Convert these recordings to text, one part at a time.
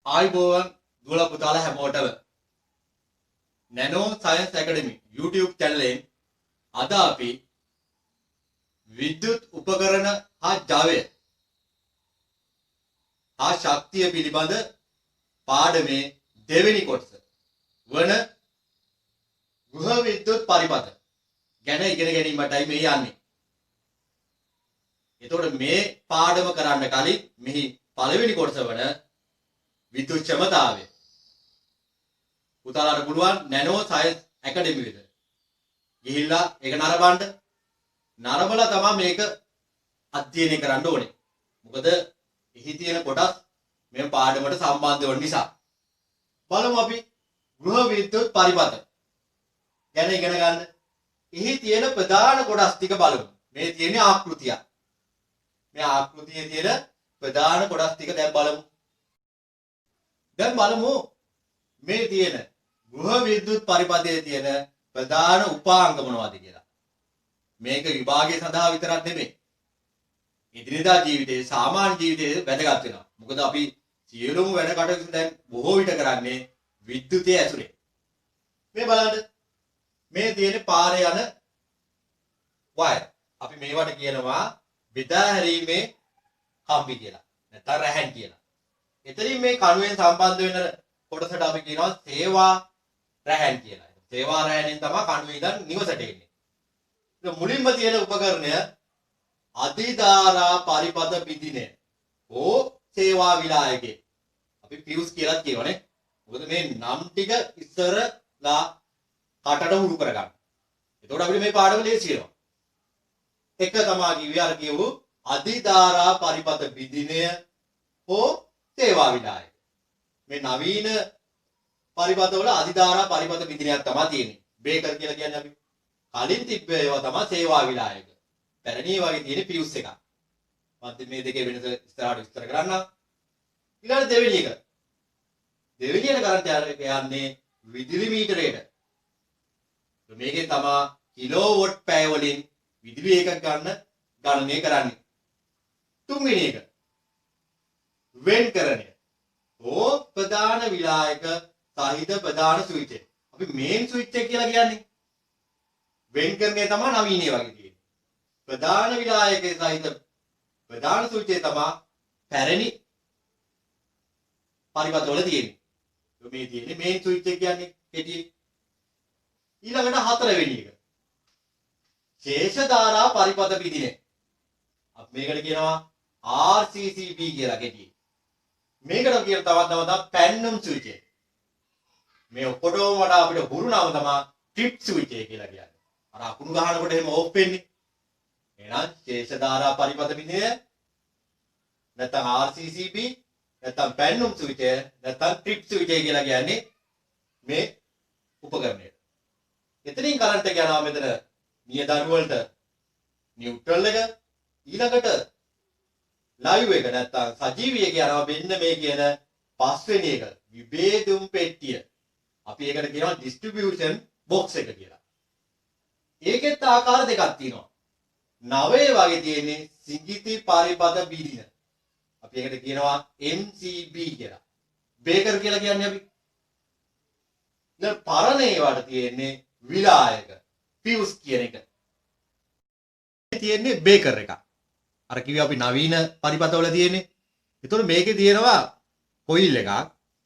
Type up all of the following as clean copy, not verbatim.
ආයිබෝවන් දුවලා පුතාලා හැමෝටම නැනෝ සයන්ස් ඇකඩමි YouTube channel එකෙන් අද අපි විද්‍යුත් උපකරණ හා ජවය හා ශක්තිය පිළිබඳ පාඩමේ දෙවෙනි කොටස වන ගෘහ විද්‍යුත් පරිපථ ගැන ඉගෙන ගැනීමටයි මේ යන්නේ. එතකොට මේ පාඩම කරන්න කලින් මෙහි පළවෙනි කොටස වන විද්‍යුත් ක්ෂමතාවය පුතාලාට පුළුවන් නැනෝ සයන්ස් ඇකඩමි වෙත ගිහිල්ලා ඒක නරඹලා තමයි මේක අධ්‍යයනය කරන්න ඕනේ. මොකද එහි තියෙන කොටස් මේ පාඩමට සම්බන්ධ වෙන නිසා. බලමු අපි ගෘහ විද්‍යුත් පරිපථ ගැන ඉගෙන ගන්න. එහි තියෙන ප්‍රධාන කොටස් ටික බලමු. මේ තියෙන ආකෘතිය. මේ ආකෘතියේ තියෙන ප්‍රධාන කොටස් ටික දැන් බලමු. දැන් බලමු මේ තියෙන ගෘහ විද්‍යුත් පරිපථයේ තියෙන ප්‍රධාන උපාංග මොනවද කියලා. මේක විභාගය සඳහා විතරක් නෙමෙයි. ඉදිරියදා ජීවිතයේ සාමාන්‍ය ජීවිතයේ වැදගත් වෙනවා. මොකද අපි සියලුම වැඩ කටයුතු දැන් බොහෝ විට කරන්නේ විද්‍යුතයේ ඇසුරේ. මේ බලන්න. මේ තියෙන පාරේ යන වයර්. අපි මේවට කියනවා බෙදා හැරීමේ කම්බි කියලා. නැත්නම් රැහැන් කියලා. එතනින් මේ කණුවෙන් සම්බන්ධ වෙන කොටසට අපි කියනවා සේවා රැහැන් කියලා. සේවා රැහැනෙන් තමයි කණුවේ ඉඳන් නිවසට එන්නේ. ඒක මුලින්ම තියෙන උපකරණය අධිධාරා පරිපථ බිඳිනේ. ඕ සේවා විලායකේ. අපි පියුස් කියලා කියවනේ. මොකද මේ නම් ටික ඉස්සරලා කටට හුරු කරගන්න. එතකොට අපිට මේ පාඩම ලේසි වෙනවා. එක තමයි කිව්වේ අර කියවු අධිධාරා පරිපථ බිඳිනය හෝ සේවා විලායක. මේ නවීන පරිපථවල අධිධාරා පරිපථ බිඳිනයක් තමයි තියෙන්නේ. බේකර් කියලා කියන්නේ අපි. කලින් තිබ්බ ඒවා තමයි සේවා විලායක. පැරණි වගේ තියෙන පියුස් එකක්. මම මේ දෙකේ වෙනස ඉස්සරහට විස්තර කරන්න. ඊළඟ දෙවෙනි එක. දෙවෙනි එක කරන්ට් යන්නේ විදුලි මීටරයට. මේකේ තමයි කිලෝවොට් පැය වලින් විදුලි එකක් ගණනය කරන්නේ. තුන්වෙනි එක වෙන්කරණය. ඕ ප්‍රධාන විලායක සහිත ප්‍රධාන ස්විච් එක. අපි මේන් ස්විච් එක කියලා කියන්නේ. වෙන්කරණය තමයි නවීනයේ වගේ තියෙන්නේ. ප්‍රධාන විලායකයේ සහිත ප්‍රධාන ස්විච් එක තමයි පැරණි පරිපථවල තියෙන්නේ. මේ තියෙන්නේ මේන් ස්විච් එක කියන්නේ කෙටි. ඊළඟට හතරවෙනි එක. ශේෂ ධාරා පරිපථ බිඳිනේ. අපි මේකට කියනවා RCCB කියලා කෙටි. මේකට කියන තවත් පැන්නම් ස්විච් එක. මේ ඔක්කොටම වඩා අපිට හුරු නම තමයි ට්‍රිප් ස්විච් එක කියලා කියන්නේ. අර අකුණු ගහනකොට එහෙම ඕෆ් වෙන්නේ. එහෙනම් ශේෂ ධාරා පරිපථ බිඳිනය නැත්නම් RCCB නැත්නම් පැන්නම් ස්විච් එක නැත්නම් ට්‍රිප් ස්විච් එක කියලා කියන්නේ මේ උපකරණය. එතනින් කරන්ට් එක යනවා මෙතන නියදරු වලට නියුට්‍රල් එක ඊළඟට ලයිව් එක නැත්නම් සජීවී එක යනවා මෙන්න මේ කියන පස්වෙනි එක විභේදුම් පෙට්ටිය. අපි ඒකට කියනවා ඩිස්ට්‍රිබියුෂන් බොක්ස් එක කියලා. ඒකෙත් ආකාර දෙකක් තියෙනවා. නවයේ වගේ තියෙන්නේ සිඟිති පරිපථ බිඳින. අපි ඒකට කියනවා MCB කියලා. බේකර් කියලා කියන්නේ අපි. දැන් පරණේ වට තියෙන්නේ විලායක පියුස් කියන එක. තියෙන්නේ බේකර් එක. අර කිව්වේ අපි නවීන පරිපථවල තියෙන්නේ. ඒතකොට මේකේ තියෙනවා කොයිල් එකක්.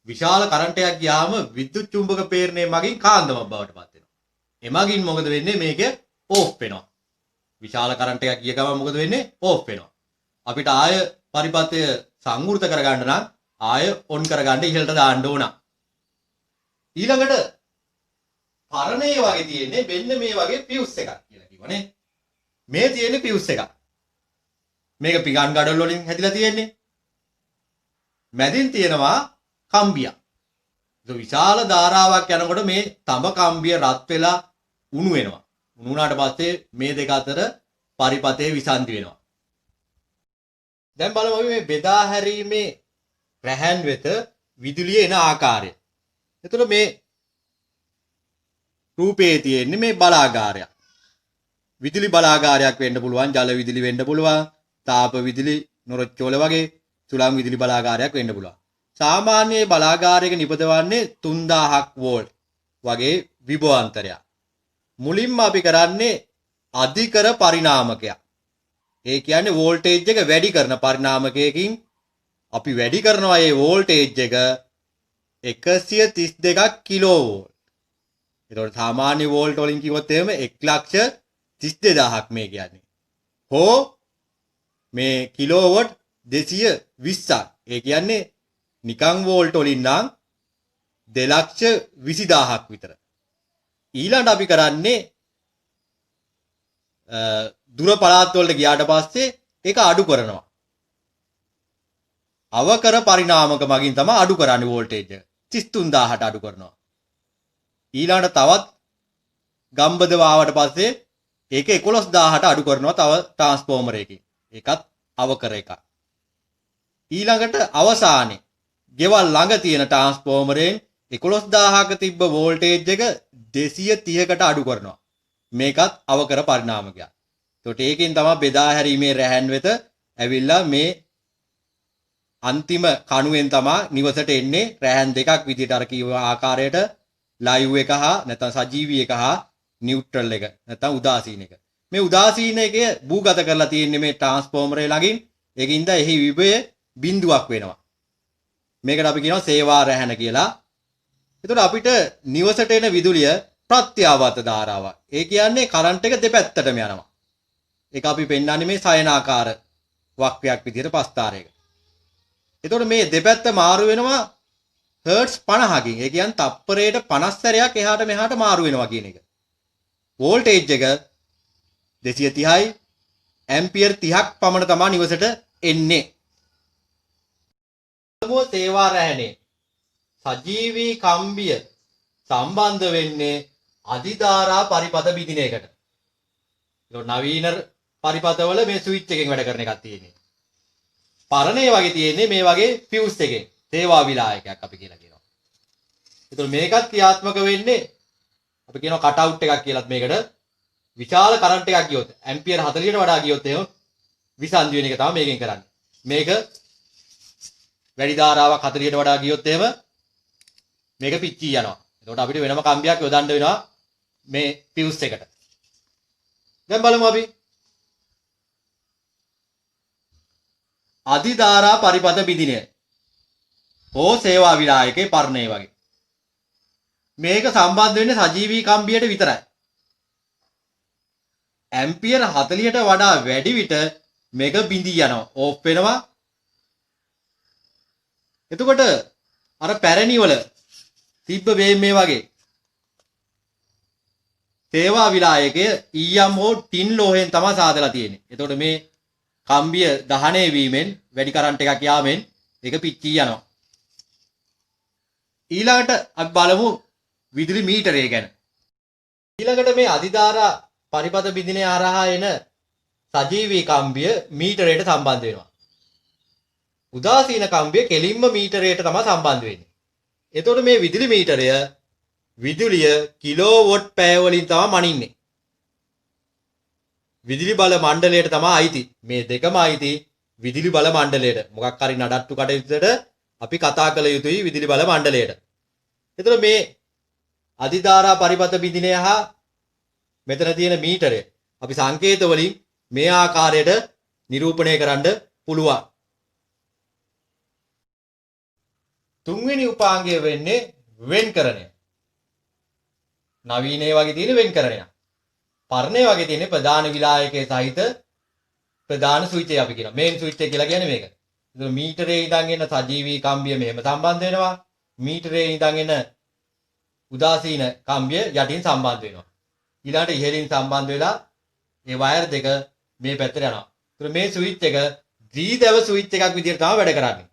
විශාල කරන්ට් එකක් ගියාම විද්‍යුත් චුම්බක ප්‍රේරණය මගින් කාන්දමක් බවට පත් වෙනවා. එමගින් මොකද වෙන්නේ? මේක ඕෆ් වෙනවා. විශාල කරන්ට් එකක් ගිය ගමන් මොකද වෙන්නේ? ඕෆ් වෙනවා. අපිට ආය පරිපථය සංවෘත කරගන්න නම් ආය ඔන් කරගන්න ඉහළට දාන්න ඕන. ඊළඟට පරණේ වගේ තියෙන්නේ මෙන්න මේ වගේ පියුස් එකක් කියලා කිව්වනේ. මේ තියෙන්නේ පියුස් එකක්. මේක පිගන් ගඩොල් වලින් හැදිලා තියෙන්නේ. මැදින් තියෙනවා කම්බියක්. ඒක විශාල ධාරාවක් යනකොට මේ තඹ කම්බිය රත් වෙලා උණු වෙනවා. උණු වුණාට පස්සේ මේ දෙක අතර පරිපථයේ විසන්ධි වෙනවා. දැන් බලමු අපි මේ බෙදා හැරීමේ රැහැන් වෙත විදුලිය එන ආකාරය. එතකොට මේ රූපයේ තියෙන්නේ මේ බලාගාරයක්. විදුලි බලාගාරයක් වෙන්න පුළුවන්, ජල විදුලි වෙන්න පුළුවන්, තාප විදුලි, නොරොච්චෝල වගේ සුළං විදුලි බලාගාරයක් වෙන්න පුළුවන්. සාමාන්‍ය බලාගාරයක නිපදවන්නේ 3000ක් වෝල්ට් වගේ විභවාන්තරයක්. මුලින්ම අපි කරන්නේ අධිකර පරිණාමකයක්. ඒ කියන්නේ වෝල්ටේජ් එක වැඩි කරන පරිණාමකයකින් අපි වැඩි කරනවා මේ වෝල්ටේජ් එක 132ක් කිලෝ වෝල්ට්. ඒතකොට සාමාන්‍ය වෝල්ට් වලින් කිව්වොත් එහෙම 132000ක් මේ කියන්නේ. හෝ මේ කිලෝවොට් 220ක්. ඒ කියන්නේ නිකං වෝල්ට් වලින් නම් 220000ක් විතර. ඊළඟට අපි කරන්නේ දුර පළාත් වලට ගියාට පස්සේ ඒක අඩු කරනවා. අවකර පරිණාමක මගින් තමයි අඩු කරන්නේ වෝල්ටේජ් එක. 33000ට අඩු කරනවා. ඊළඟට තවත් ගම්බද වාවට පස්සේ ඒක 11000ට අඩු කරනවා තව ට්‍රාන්ස්ෆෝමර් එකකින්. ඒකත් අවකර එකක්. ඊළඟට අවසානයේ ගෙවල් ළඟ තියෙන ට්‍රාන්ස්ෆෝමරයෙන් 11000ක තිබ්බ වෝල්ටේජ් එක 230කට අඩු කරනවා. මේකත් අවකර පරිණාමකයක්. ඒකට ඒකෙන් තමයි බෙදා හැරීමේ රැහන් වෙත ඇවිල්ලා මේ අන්තිම කණුවෙන් තමයි නිවසට එන්නේ රැහන් දෙකක් විදිහට අර කිව්ව ආකාරයට ලයිව් එක හා නැත්නම් සජීවී එක හා නියුට්‍රල් එක නැත්නම් උදාසීන එක. මේ උදාසීන එකේ භූගත කරලා තියෙන්නේ මේ ට්‍රාන්ස්ෆෝමරය ළඟින්. ඒකින්ද එහි විභවය බිඳුවක් වෙනවා. මේකට අපි කියනවා සේවා රැහන කියලා. එතකොට අපිට නිවසට එන විදුලිය ප්‍රත්‍යාවර්ත ධාරාවක්. ඒ කියන්නේ කරන්ට් එක දෙපැත්තටම යනවා. ඒක අපි පෙන්වන්නේ මේ සයනාකාර වක්‍රයක් විදිහට පස්තාරයක. එතකොට මේ දෙපැත්ත මාරු වෙනවා හර්ට්ස් 50කින්. ඒ කියන්නේ තප්පරයට 50 සැරයක් එහාට මෙහාට මාරු වෙනවා කියන එක. වෝල්ටේජ් එක 230යි ඇම්පියර් 30ක් පමණ තමයි නිවසට එන්නේ. සේවා රැහනේ සජීවී කම්බිය සම්බන්ධ වෙන්නේ අධිධාරා පරිපථ බිඳින එකට. ඒක නවීන පරිපථවල මේ ස්විච් එකෙන් වැඩ කරන එකක් තියෙන්නේ. පරණේ වගේ තියෙන්නේ මේ වගේ ෆියුස් එකෙන්. සේවා විලායකයක් අපි කියලා කියනවා. ඒතකොට මේකත් ක්‍රියාත්මක වෙන්නේ අපි කියනවා කට් අවුට් එකක් කියලාත් මේකට. විශාල කරන්ට් එකක් ගියොත් ඇම්පියර් 40ට වඩා ගියොත් එහෙම විසන්ධි වෙන එක තමයි මේකෙන් කරන්නේ. මේක වැඩි ධාරාවක් 40ට වඩා ගියොත් එහෙම මේක පිච්චී යනවා. එතකොට අපිට වෙනම කම්බියක් යොදන්න වෙනවා මේ ෆියුස් එකට. දැන් බලමු අපි අධිධාරා පරිපථ බිඳිනය. ඕ සේවා විලායකේ පර්ණේ වගේ. මේක සම්බන්ධ වෙන්නේ සජීවී කම්බියට විතරයි. ඇම්පියර් 40ට වඩා වැඩි විට මේක බිඳී යනවා. ඕෆ් වෙනවා. එතකොට අර පැරණි වල තිබ්බ මේ වගේ සේවා විලායකයේ ඊයම් හෝ ටින් ලෝහයෙන් තමයි සාදලා තියෙන්නේ. එතකොට මේ කම්බිය දහණය වීමෙන් වැඩි කරන්ට් එකක් යාමෙන් ඒක පිච්චී යනවා. ඊළඟට අපි බලමු විදුලි මීටරය ගැන. ඊළඟට මේ අධිධාරා පරිපථ බිඳිනේ හරහා එන සජීවී කම්බිය මීටරයට සම්බන්ධ වෙනවා. උදාසීන කම්බිය කෙලින්ම මීටරයට තමයි සම්බන්ධ වෙන්නේ. එතකොට මේ විදුලි මීටරය විදුලිය කිලෝවොට් පැය වලින් තමයි මනින්නේ. විදුලි බල මණ්ඩලයට තමයි අයිති. මේ දෙකම අයිති විදුලි බල මණ්ඩලයට. මොකක් හරි නඩත්තු කටයුත්තට අපි කතා කළ යුතුයි විදුලි බල මණ්ඩලයට. එතකොට මේ අධිධාරා පරිපථ බිඳිනය හා මෙතන තියෙන මීටරය අපි සංකේත වලින් මේ ආකාරයට නිරූපණය කරන්න පුළුවන්. තුන්වෙනි උපාංගය වෙන්නේ වෙන්කරණය. නවීනයේ වගේ තියෙන වෙන්කරණය. පරණේ වගේ තියෙන ප්‍රධාන විලායකයේ සහිත ප්‍රධාන ස්විච් එක අපි කියනවා. මේන් ස්විච් එක කියලා කියන්නේ මේක. ඒක මීටරේ ඉඳන් එන සජීවී කම්බිය මෙහෙම සම්බන්ධ වෙනවා. මීටරේ ඉඳන් එන උදාසීන කම්බිය යටින් සම්බන්ධ වෙනවා. ඊළඟට ඉහළින් සම්බන්ධ වෙලා මේ වයර් දෙක මේ පැත්තට යනවා. ඒතර මේ ස්විච් එක ද්විදව ස්විච් එකක් විදිහට තමයි වැඩ කරන්නේ.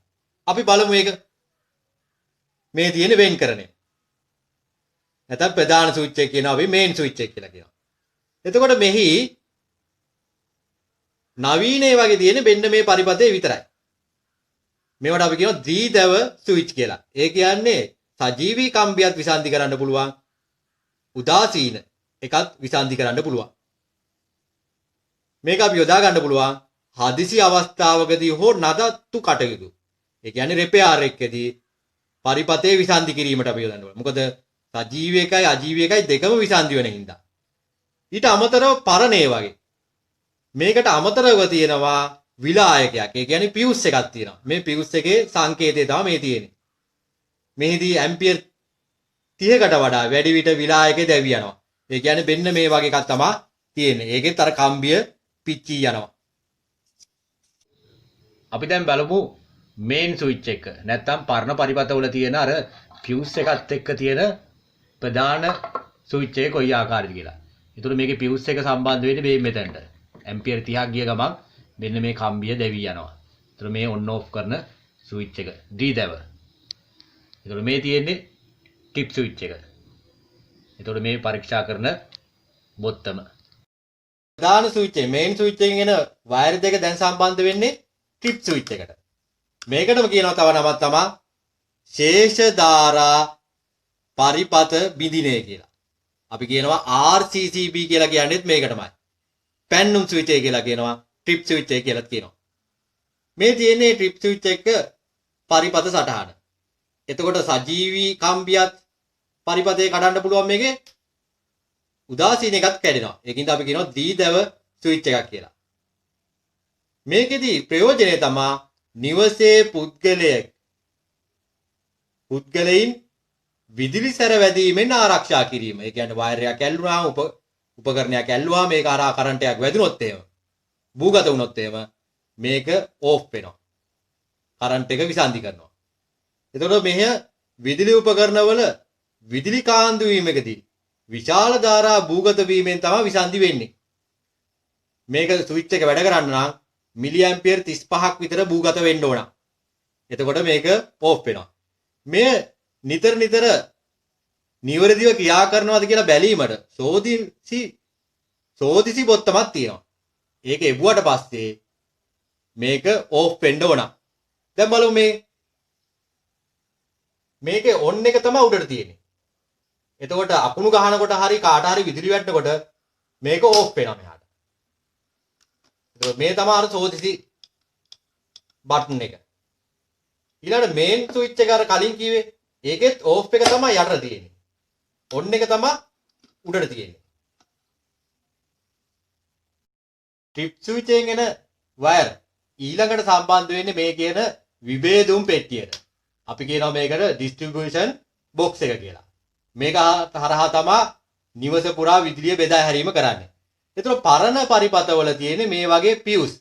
අපි බලමු මේක. මේ තියෙන වෙන්කරණය. නැත්නම් ප්‍රධාන ස්විච් එක කියනවා අපි මේන් ස්විච් එක කියලා කියනවා. එතකොට මෙහි නවීනයේ වගේ තියෙන මෙන්න මේ පරිපථය විතරයි. මේවට අපි කියනවා ද්විදව ස්විච් කියලා. ඒ කියන්නේ සජීවී කම්බියත් විසන්ධි කරන්න පුළුවන්. උදාසීන එකත් විසන්ධි කරන්න පුළුවන්. මේක අපි යොදා ගන්න පුළුවන් හදිසි අවස්ථාවකදී හෝ නඩත්තු කටයුතු. ඒ කියන්නේ රිපෙයාර් එකකදී පරිපතේ විසන්ධි කිරීමට අපි යොදන්න ඕනේ. මොකද සජීවී එකයි අජීවී එකයි දෙකම විසන්ධි වෙන හින්දා. ඊට අමතරව පරණේ වගේ. මේකට අමතරව තියෙනවා විලායකයක්. ඒ කියන්නේ පියුස් එකක් තියෙනවා. මේ පියුස් එකේ සංකේතය තමයි මේ තියෙන්නේ. මෙහිදී ඇම්පියර් 30කට වඩා වැඩි විට විලායකේ දැවි යනවා. ඒ කියන්නේ මෙන්න මේ වගේ එකක් තමයි තියෙන්නේ. ඒකෙත් අර කම්බිය පිච්චී යනවා. අපි දැන් බලමු මේන් ස්විච් එක. නැත්තම් පරණ පරිපතවල තියෙන අර පියුස් එකත් එක්ක තියෙන ප්‍රධාන ස්විච් එක කොයි ආකාරයද කියලා. ඒතකොට මේකේ පියුස් එක සම්බන්ධ වෙන්නේ මේ මෙතනට. ඇම්පියර් 30ක් ගිය ගමන් මෙන්න මේ කම්බිය දැවි යනවා. ඒතකොට මේ ඔන් ඔෆ් කරන ස්විච් එක D දැව. ඒතකොට මේ තියෙන්නේ ටිප් ස්විච් එක. ඒතකොට මේ පරීක්ෂා කරන බොත්තම. ප්‍රධාන ස්විච් එක මේන් ස්විච් එකෙන් එන වයර් දෙක දැන් සම්බන්ධ වෙන්නේ ටිප් ස්විච් එකට. මේකටම කියනවා තව නමක් තමයි ශේෂ ධාරා පරිපත බිඳිනේ කියලා. අපි කියනවා RCCB කියලා කියන්නේත් මේකටමයි. පැන්නුම් ස්විච් එක කියලා කියනවා ට්‍රිප් ස්විච් එක කියලා කියනවා. මේ තියෙන්නේ ට්‍රිප් ස්විච් එක පරිපත සටහන. එතකොට සජීවී කම්බියත් පරිපතේ කඩන්න පුළුවන් මේකේ උදාසීන එකත් කැඩෙනවා. ඒකින්ද අපි කියනවා දීදව ස්විච් එකක් කියලා. මේකෙදි ප්‍රයෝජනය තමයි නිවසේ පුද්ගලයන් විදුලි සැර වැදීමෙන් ආරක්ෂා කිරීම. ඒ කියන්නේ වයර් එකක් ඇල්ලුවාම උපකරණයක් ඇල්ලුවාම මේක අර කරන්ට් එකක් වැදුනොත් එහෙම භූගත වුණොත් එහෙම මේක ඕෆ් වෙනවා. කරන්ට් එක විසන්ධි කරනවා. එතකොට මෙහි විදුලි උපකරණවල විදුලි කාන්දු වීමකදී විශාල ධාරා භූගත වීමෙන් තමයි විසන්ධි වෙන්නේ. මේක ස්විච් එක වැඩ කරන්න නම් මිලි ඇම්පියර් 35ක් විතර භූගත වෙන්න ඕන. එතකොට මේක ඕෆ් වෙනවා. මේ නිතර නිවැරදිව ක්‍රියා කරනවාද කියලා බැලීමට සෝදිසි බොත්තමක් තියෙනවා. ඒක එවුවට පස්සේ මේක ඕෆ් වෙන්න ඕන. දැන් බලමු මේකේ ඔන් එක තමයි උඩට තියෙන්නේ. එතකොට අකුණු ගහනකොට හරි කාට හරි විදුලි වැටෙනකොට මේක ඕෆ් වෙනවා මෙහාට. එතකොට මේ තමයි අර සෝදිසි බටන් එක. ඊළඟට මේන් ස්විච් එක අර කලින් කිව්වේ ඒකෙත් ඕෆ් එක තමයි යටට තියෙන්නේ. ඔන් එක තමයි උඩට තියෙන්නේ. ටිප් ස්විච් එකෙන් එන වයර් ඊළඟට සම්බන්ධ වෙන්නේ මේ කියන විභේදුම් පෙට්ටියට. අපි කියනවා මේකට ඩිස්ට්‍රිබියුෂන් බොක්ස් එක කියලා. මේක හරහා තමයි නිවස පුරා විදුලිය බෙදා හැරීම කරන්නේ. ඒතර පරණ පරිපතවල තියෙන්නේ මේ වගේ පියුස්.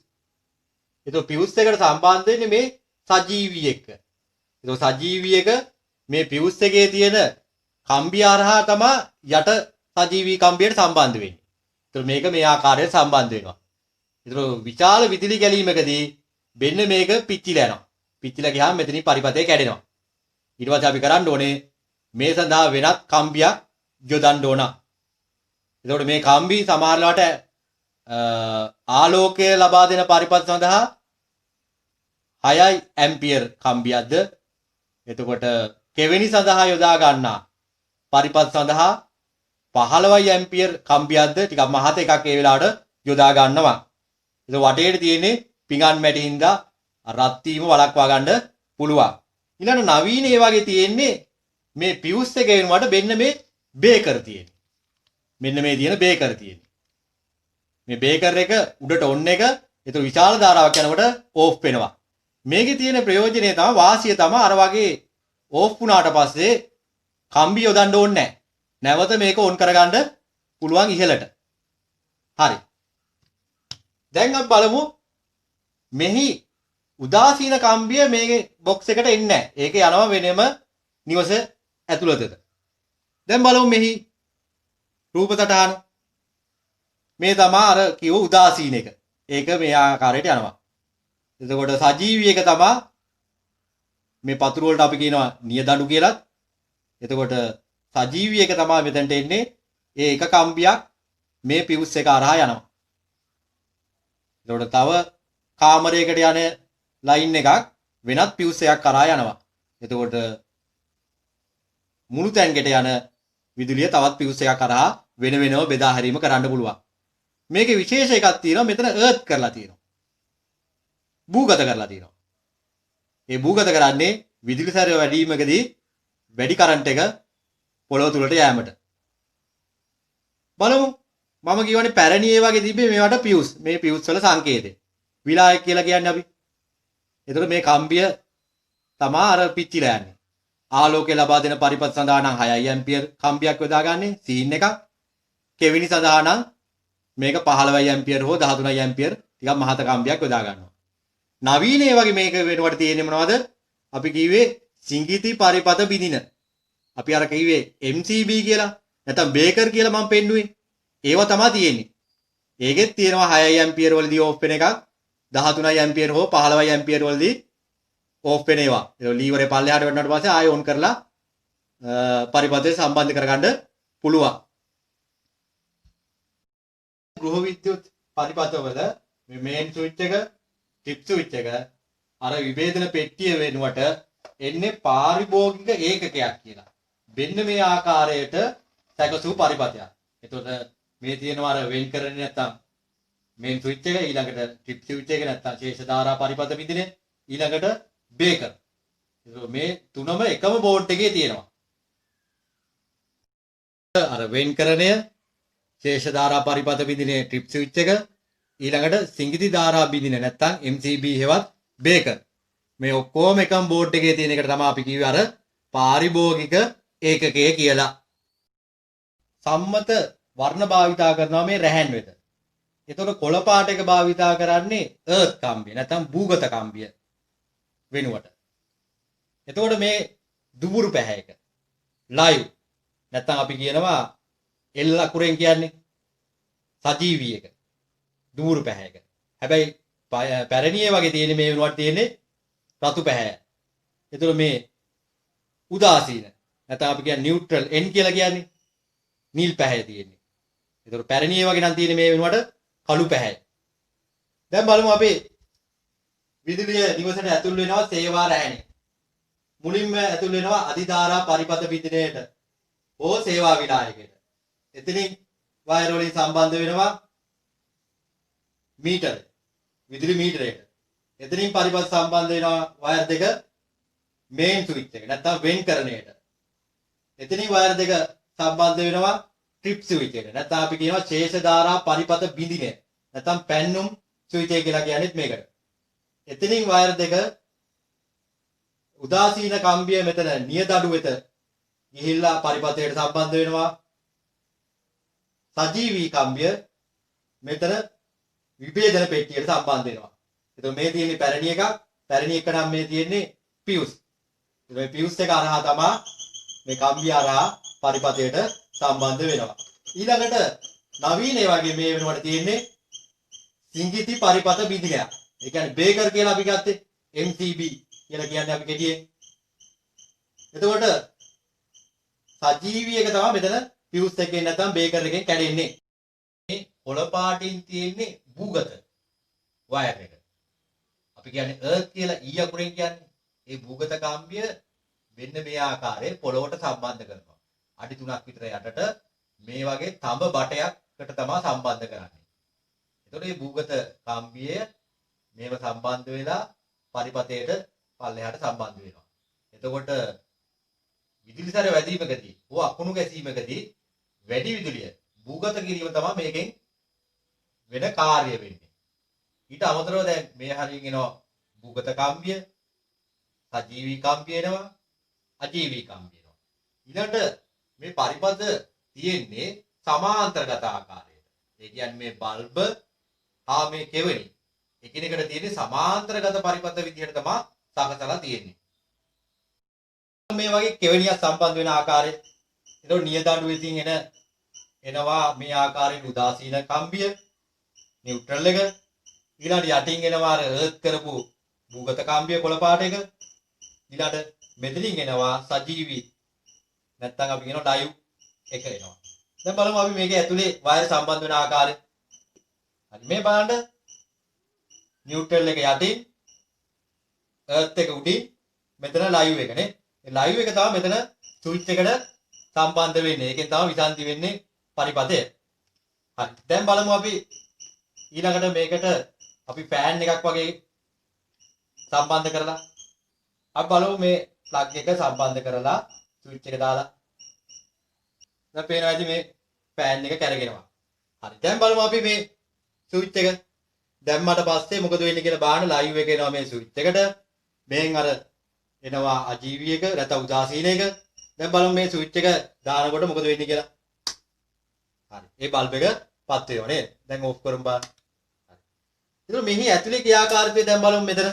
ඒතර පියුස් එකට සම්බන්ධ වෙන්නේ මේ සජීවී එක. ඒතර සජීවී එක මේ පියුස් එකේ තියෙන කම්බිය හරහා තමයි යට සජීවී කම්බියට සම්බන්ධ වෙන්නේ. ඒතර මේක මේ ආකාරයට සම්බන්ධ වෙනවා. ඒතර විශාල විදුලි ගැලීමකදී මෙන්න මේක පිච්චිලා යනවා. පිච්චිලා ගියාම මෙතනින් පරිපතේ කැඩෙනවා. ඊට පස්සේ අපි කරන්න ඕනේ මේ සඳහා වෙනත් කම්බියක් යොදන්න ඕන. එතකොට මේ කම්බි සමහරවට ආලෝකය ලබා දෙන පරිපත සඳහා 6 ඇම්පියර් කම්බියක්ද එතකොට කෙවෙනි සඳහා යොදා ගන්නා පරිපත සඳහා 15 ඇම්පියර් කම්බියක්ද ටිකක් මහත එකක් ඒ වෙලාවට යොදා ගන්නවා. ඒක වටේට තියෙන්නේ පිඟන් මැටි හින්දා රත් වීම වළක්වා ගන්න පුළුවන්. ඊළඟ නවීන ඒ වගේ තියෙන්නේ මේ පියුස් එක වෙනුවට මෙන්න මේ බේකර් තියෙන්නේ. මෙන්න මේ තියෙන බේකර් තියෙන්නේ. මේ බේකර් එක උඩට ඔන් එක ඒතර විශාල ධාරාවක් යනකොට ඕෆ් වෙනවා. මේකේ තියෙන ප්‍රයෝජනය තමයි වාසිය තමයි අර වගේ ඕෆ් වුණාට පස්සේ කම්බි යොදන්න ඕනේ නැහැ. නැවත මේක ඔන් කරගන්න පුළුවන් ඉහළට. හරි. දැන් අපි බලමු මෙහි උදාසීන කම්බිය මේ බොක්ස් එකට එන්නේ නැහැ. ඒක යනවා වෙනම නිවස ඇතුළතට. දැන් බලමු මෙහි රූප සටහන. මේ තමයි අර කිව්ව උදාසීන එක. ඒක මේ ආකාරයට යනවා. එතකොට සජීවී එක තමයි මේ පතුරු වලට අපි කියනවා නියදඬු කියලාත්. එතකොට සජීවී එක තමයි මෙතනට එන්නේ. ඒ එක කම්බියක් මේ පියුස් එක හරහා යනවා. එතකොට තව කාමරයකට යන ලයින් එකක් වෙනත් පියුස් එකක් කරා යනවා. එතකොට මුළු තැන්කට යන විදුලිය තවත් පියුස් එකක් කරා වෙන වෙනම බෙදා හැරීම කරන්න පුළුවන්. මේකේ විශේෂ එකක් තියෙනවා මෙතන අර්ත් කරලා තියෙනවා. භූගත කරලා තියෙනවා. ඒ භූගත කරන්නේ විදුලි සැරය වැඩි වීමකදී වැඩි කරන්ට් එක පොළොව තුලට යෑමට. බලමු. මම කියවනේ පැරණි ඒ වගේ තිබ්බේ මේවට පියුස්. මේ පියුස් වල සංකේතය. විලායක කියලා කියන්නේ අපි. එතකොට මේ කම්බිය තමා අර පිච්චිලා යන්නේ. ආලෝකය ලබා දෙන පරිපථ සඳහා නම් 6 ඇම්පියර් කම්බියක් යොදාගන්නේ සීන් එකක්. කෙවිනි සඳහා නම් මේක 15 ඇම්පියර් හෝ 13 ඇම්පියර් ටිකක් මහත කම්බියක් යොදා ගන්නවා. නවීන ඒ වගේ මේක වෙනකොට තියෙන්නේ මොනවද? අපි කිව්වේ සිඟිති පරිපථ බිඳින. අපි අර කිව්වේ MCB කියලා. නැත්නම් බේකර් කියලා මම පෙන්නුවේ. ඒව තමයි තියෙන්නේ. ඒකෙත් තියෙනවා 6 ඇම්පියර් වලදී ඕෆ් වෙන එකක්, 13 ඇම්පියර් හෝ 15 ඇම්පියර් වලදී ඕෆ් වෙන ඒවා. ඒක ලීවරේ පල්ලෙහාට වැටුණාට පස්සේ ආයෙ ඔන් කරලා පරිපථය සම්බන්ධ කරගන්න පුළුවන්. ගෘහ විද්‍යුත් පරිපථවල මේ මේන් ස්විච් එක, ටිප් ස්විච් එක අර විභේදන පෙට්ටිය වෙනුවට එන්නේ පාරිභෝගික ඒකකයක් කියලා. මෙන්න මේ ආකාරයට සැකසූ පරිපථයක්. එතකොට මේ තියෙනවා අර වෙන් කරන්නේ නැත්තම් මේන් ස්විච් එක, ඊළඟට ටිප් ස්විච් එක නැත්තම් ශේෂ ධාරා පරිපථ බිඳිනේ, ඊළඟට බේකර්. ඒක මේ තුනම එකම බෝඩ් එකේ තියෙනවා. අර වෙන්කරණය, ශේෂ ධාරා පරිපථ බිඳිනේ ට්‍රිප් ස්විච් එක, ඊළඟට සිඟිති ධාරා බිඳින නැත්නම් MCB හෙවත් බේකර්. මේ ඔක්කොම එකම බෝඩ් එකේ තියෙන එකට තමයි අපි කිව්වේ අර පාරිභෝගික ඒකකය කියලා. සම්මත වර්ණ භාවිතා කරනවා මේ රැහැන් වෙත. එතකොට කොළ පාට එක භාවිතා කරන්නේ earth කම්බිය නැත්නම් භූගත කම්බිය වෙනුවට. එතකොට මේ දුඹුරු පැහැයක live නැත්නම් අපි කියනවා L අකුරෙන් කියන්නේ සජීවී එක. දුඹුරු පැහැයක. හැබැයි පැරණියේ වගේ තියෙන්නේ මේ වෙනුවට තියෙන්නේ රතු පැහැය. එතකොට මේ උදාසීන නැත්නම් අපි කියන්නේ නියුට්‍රල් N කියලා කියන්නේ නිල් පැහැය තියෙන්නේ. එතකොට පැරණියේ වගේ නම් තියෙන්නේ මේ වෙනුවට කළු පැහැය. දැන් බලමු අපේ විදුලිය නිවසට ඇතුල් වෙනවා සේවා රැහැනේ. මුලින්ම ඇතුල් වෙනවා අධිධාරා පරිපථ බිඳිනේට ඕ සේවා විලායකයට. එතනින් වයර් වලින් සම්බන්ධ වෙනවා මීටර විදුලි මීටරයට. එතනින් පරිපථ සම්බන්ධ වෙනවා වයර් දෙක මේන් ස්විච් එක නැත්නම් වෙන්කරණයට. එතනින් වයර් දෙක සම්බන්ධ වෙනවා ට්‍රිප් ස්විච් එකට. නැත්නම් අපි කියනවා ශේෂ ධාරා පරිපථ බිඳිනේ. නැත්නම් පැන්නුම් ස්විච් එක කියලා කියන්නේත් මේකට. එතනින් වයර් දෙක උදාසීන කම්බිය මෙතන නියදඩු වෙත ගිහිල්ලා පරිපථයට සම්බන්ධ වෙනවා. සජීවී කම්බිය මෙතන විභේදන පෙට්ටියට සම්බන්ධ වෙනවා. එතකොට මේ තියෙන්නේ පැරණි එකක්. පැරණි එක නම් මේ තියෙන්නේ පියුස්. මේ පියුස් එක අරහා තමයි මේ කම්බිය අරහා පරිපථයට සම්බන්ධ වෙනවා. ඊළඟට නවීන ඒ වගේ මේ වෙනකොට තියෙන්නේ සිඟිති පරිපථ බිඳිනයක්. ඒ කියන්නේ බේකර් කියලා අපි ගත්තේ MCB කියලා කියන්නේ අපි කෙටියෙන්. එතකොට සජීවී එක තමයි මෙතන පියුස් එකෙන් නැත්නම් බේකර් එකෙන් කැඩෙන්නේ. මේ කොළ පාටින් තියෙන්නේ භූගත වයර් එක. අපි කියන්නේ earth කියලා ඊ අකුරෙන් කියන්නේ. ඒ භූගත කම්බිය මෙන්න මේ ආකාරයේ පොළොවට සම්බන්ධ කරනවා. අඩි 3ක් විතර යටට මේ වගේ තඹ බටයකට තමයි සම්බන්ධ කරන්නේ. එතකොට මේ භූගත කම්බිය මේව සම්බන්ධ වෙලා පරිපථයට පල්ලෙහාට සම්බන්ධ වෙනවා. එතකොට විදුලි සැර වැදීමකදී හෝ අකුණු ගැසීමකදී වැඩි විදුලිය භූගත කිරීම තමයි මේකෙන් වෙන කාර්ය වෙන්නේ. ඊට අමතරව දැන් මේ හරියෙන් එනවා භූගත කම්බිය, සජීවී කම්බිය එනවා, අජීවී කම්බිය එනවා. ඊළඟට මේ පරිපථ තියෙන්නේ සමාන්තරගත ආකාරයට. ඒ කියන්නේ මේ බල්බ හා මේ කෙවණි එකිනෙකට තියෙන්නේ සමාන්තරගත පරිපථ විදිහට තමයි සකසලා තියෙන්නේ. මේ වගේ කෙවණියක් සම්බන්ධ වෙන ආකාරය. ඒතකොට නියදඬු වෙතින් එනවා මේ ආකාරයෙන් උදාසීන කම්බිය, නියුට්‍රල් එක. ඊළඟට යටින් එනවා අර earth කරපු භූගත කම්බිය කොළ පාට එක. ඊළඟට මෙතනින් එනවා සජීවී නැත්තම් අපි කියනවා live එක එනවා. දැන් බලමු අපි මේකේ ඇතුලේ වයර් සම්බන්ධ වෙන ආකාරය. හරි මේ බලන්න නියුට්‍රල් එක යටින් earth එක උඩින් මෙතන live එක නේ. ඒ live එක තමයි මෙතන ස්විච් එකට සම්බන්ධ වෙන්නේ. ඒකෙන් තමයි විසන්ති වෙන්නේ පරිපථය. හරි. දැන් බලමු අපි ඊළඟට මේකට අපි ෆෑන් එකක් වගේ සම්බන්ධ කරලා අපි බලමු මේ ප්ලග් එක සම්බන්ධ කරලා ස්විච් එක දාලා. දැන් පේනවා ඇති මේ ෆෑන් එක කැරගෙනවා. හරි. දැන් බලමු අපි මේ ස්විච් එක දැම්මට පස්සේ මොකද වෙන්නේ කියලා බලන්න. ලයිව් එක එනවා මේ ස්විච් එකට. මෙහෙන් අර එනවා අජීවී එක නැත්නම් උදාසීන එක. දැන් බලමු මේ ස්විච් එක දානකොට මොකද වෙන්නේ කියලා. හරි. ඒ බල්බ් එක පත් වෙනවා නේද? දැන් ඕෆ් කරමු බලන්න. හරි. ඒතර මෙහි ඇතුලේ ක්‍රියාකාරීත්වය දැන් බලමු මෙතන.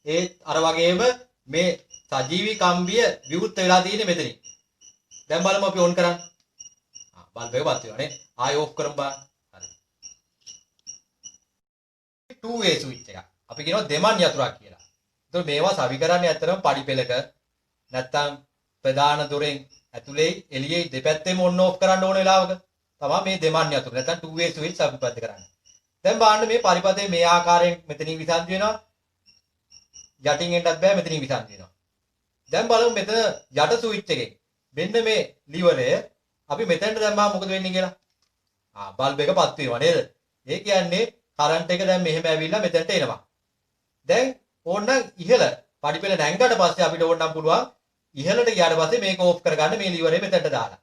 ඒ අර වගේම මේ සජීවී කම්බිය විවෘත වෙලා තියෙන්නේ මෙතනින්. දැන් බලමු අපි ඔන් කරන්න. බල්බ් එක පත් වෙනවා නේ. ආයෙ ඕෆ් කරමු බලන්න. හරි. 2way ස්විච් එක. අපි කියනවා දෙමන් යතුරක් කියලා. ඒතකොට මේවා සවි කරන්නේ ඇත්තටම පඩි පෙලක නැත්තම් ප්‍රධාන දොරෙන් ඇතුලේ එළියේ දෙපැත්තෙම ඔන් ඕෆ් කරන්න ඕන වෙලාවක තමයි මේ දෙමන් යතුර නැත්තම් 2way ස්විච් සම්බන්ධ කරන්නේ. දැන් බලන්න මේ පරිපතේ මේ ආකාරයෙන් මෙතනින් විසන්ති වෙනවා. යටින් එන්නත් බෑ මෙතනින් විසන්ති වෙනවා. දැන් බලමු මෙතන යට ස්විච් එකේ මෙන්න මේ ලිවරය අපි මෙතනට දැම්මම මොකද වෙන්නේ කියලා. බල්බ් එක පත් වෙනවා නේද? ඒ කියන්නේ කරන්ට් එක දැන් මෙහෙම ඇවිල්ලා මෙතනට එනවා. දැන් ඕනනම් ඉහළ පඩිපෙළ නැංගකට පස්සේ අපිට ඕනනම් පුළුවන් ඉහළට ගියාට පස්සේ මේක ඕෆ් කරගන්න මේ ලිවරේ මෙතනට දාලා.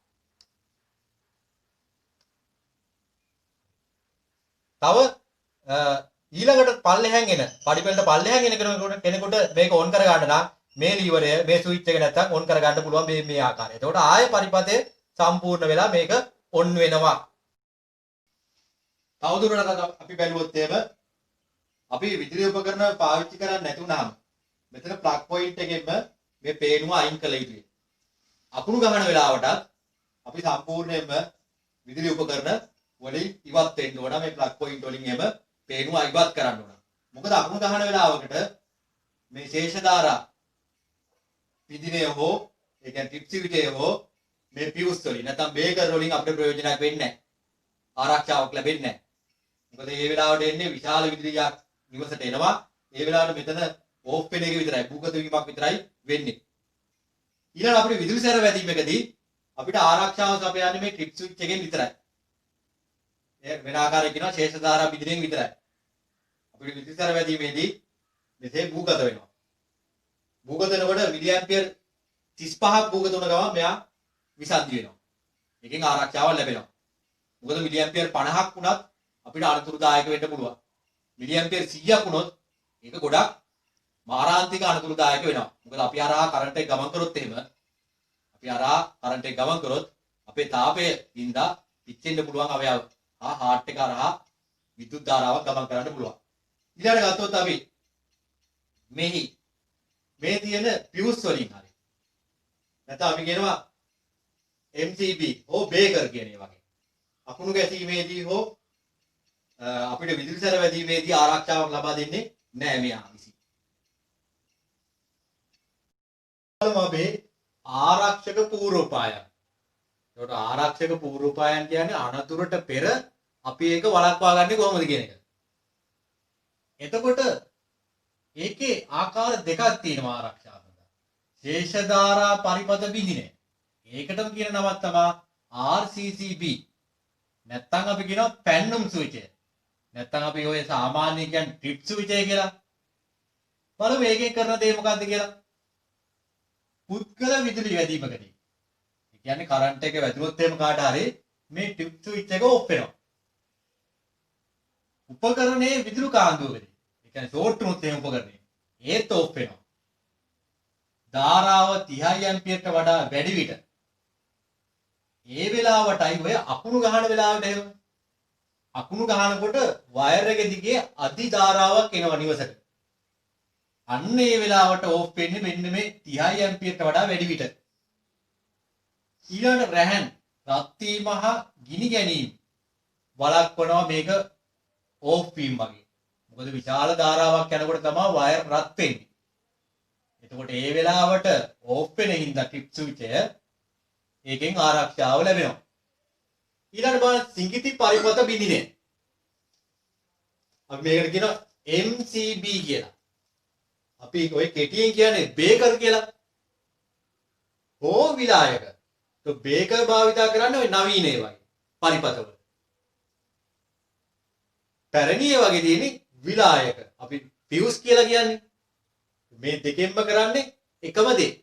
තව ඊළඟට පල්ලෙහාන් එන පඩිපෙළට පල්ලෙහාන් එන කෙනෙකුට මේක ඔන් කරගන්න නම් මේ ලිවරය මේ ස්විච් එක නැත්තම් ඔන් කරගන්න පුළුවන් මේ ආකාරය. එතකොට ආයෙ පරිපතේ සම්පූර්ණ වෙලා මේක ඔන් වෙනවා. තවදුරටත් අපි බැලුවොත් එහෙම අපි විදුලි උපකරණ පාවිච්චි කරන්නේ නැති වුනහම මෙතන ප්ලග් පොයින්ට් එකෙන්ම මේ පේනුව අයින් කළ යුතුයි. අකුණු ගහන වෙලාවටත් අපි සම්පූර්ණයෙන්ම විදුලි උපකරණ වලින් ඉවත් වෙන්න ඕන. මේ ප්ලග් පොයින්ට් වලින් එම පේනුව ඉවත් කරන්න ඕන. මොකද අකුණු ගහන වෙලාවකට මේ ශේෂ ධාරා විදිනේ හෝ ඒ කියන්නේ ටිප් ස්විචේ හෝ මේ පියුස් වලින් නැත්නම් බේකර් වලින් අපිට ප්‍රයෝජනයක් වෙන්නේ නැහැ. ආරක්ෂාවක් ලැබෙන්නේ නැහැ. මොකද මේ වෙලාවට එන්නේ විශාල විදුලියක් නිවසට එනවා. ඒ වෙලාවට මෙතන ඕෆ් වෙන එක විතරයි භූගත වීමක් විතරයි වෙන්නේ. ඊළඟ අපිට විදුලි සැර වැදීමකදී අපිට ආරක්ෂාව සපයන්නේ මේ ට්‍රිප් ස්විච් එකෙන් විතරයි. ඒ වෙන ආකාරයකින් කියනවා ශේෂ ධාරා විදුලියෙන් විතරයි. අපිට විදුලි සැර වැදීමේදී මෙතේ භූගත වෙනවා. භූගත වෙනකොට මිලි ඇම්පියර් 35ක් භූගත වුණ ගමන් මෙයා විසන්ධි වෙනවා. එකෙන් ආරක්ෂාවක් ලැබෙනවා. මොකද මිලි ඇම්පියර් 50ක් වුණත් අපිට අනතුරුදායක වෙන්න පුළුවන්. මිලි ඇම්පියර් 100ක් වුණොත් ඒක ගොඩක් මාරාන්තික අනතුරුදායක වෙනවා. මොකද අපි හරහා කරන්ට් එක ගමන් කරොත් එහෙම අපි හරහා කරන්ට් එක ගමන් කරොත් අපේ තාපය ඉඳලා පිච්චෙන්න පුළුවන් අවයව. හાર્ට් එක හරහා විදුලි ධාරාවක් ගමන් කරන්න පුළුවන්. ඊළඟට ගත්තොත් අපි මේ තියෙන පියුස් වලින් හරි නැත්නම් අපි කියනවා MCB හෝ බේකර් කියන ඒ වගේ අකුණු ගැසීමේදී හෝ අපිට විදුලි සැර වැදීමේදී ආරක්ෂාවක් ලබා දෙන්නේ නැහැ මෙයා විසින්. අපි ආරක්ෂක පූර්වෝපායන්. ඒකට ආරක්ෂක පූර්වෝපායන් කියන්නේ අනතුරට පෙර අපි ඒක වළක්වා ගන්නේ කොහොමද කියන එක. එතකොට ඒකේ ආකාර දෙකක් තියෙනවා ආරක්ෂාව සඳහා. ශේෂ ධාරා පරිපත බිඳිනේ. ඒකටම කියන නමක් තමයි RCCB. නැත්තම් අපි කියනවා පැන්නුම් ස්විචය. නැත්තම් අපි ඔය සාමාන්‍ය කියන්නේ ට්‍රිප් ස්විචය කියලා. බලමු මේකෙන් කරන දේ මොකක්ද කියලා. පුද්ගල විදුලි වැදීමකදී. ඒ කියන්නේ කරන්ට් එක වැදුනොත් එහෙම කාට හරි මේ ට්‍රිප් ස්විච් එක ඔෆ් වෙනවා. උපකරණයේ විදුලි කාන්දුවකදී. ඒ කියන්නේ ෂෝට් වුණොත් එහෙම උපකරණය. ඒත් ඔෆ් වෙනවා. ධාරාව 30 ඇම්පියරට වඩා වැඩි විට ඒ වෙලාවටයි ඔය අකුණු ගහන වෙලාවට එහෙම අකුණු ගහනකොට වයර් එක දිගේ අධි ධාරාවක් එනවා නිවසට. අන්න ඒ වෙලාවට ඕෆ් වෙන්නේ මෙන්න මේ 30 ඇම්පියරට වඩා වැඩි විට. ඊළඟ රැහන් රත් වීම හා ගිනි ගැනීම වළක්වනවා මේක ඕෆ් වීම වගේ. මොකද විශාල ධාරාවක් යනකොට තමයි වයර් රත් වෙන්නේ. එතකොට ඒ වෙලාවට ඕෆ් වෙන හින්දා ට්‍රිප් ස්විචය ඒකෙන් ආරක්ෂාව ලැබෙනවා. ඊළඟට බලන්න සිඟිති පරිපත බිඳිනේ. අපි මේකට කියනවා MCB කියලා. අපි ඔය කෙටියෙන් කියන්නේ බේකර් කියලා. හෝ විලායක. તો බේකර් භාවිතා කරන්නේ ඔය නවීන ඒවායි පරිපතවල. පැරණි ඒ වගේ තියෙන්නේ විලායක. අපි පියුස් කියලා කියන්නේ. මේ දෙකෙන්ම කරන්නේ එකම දේ.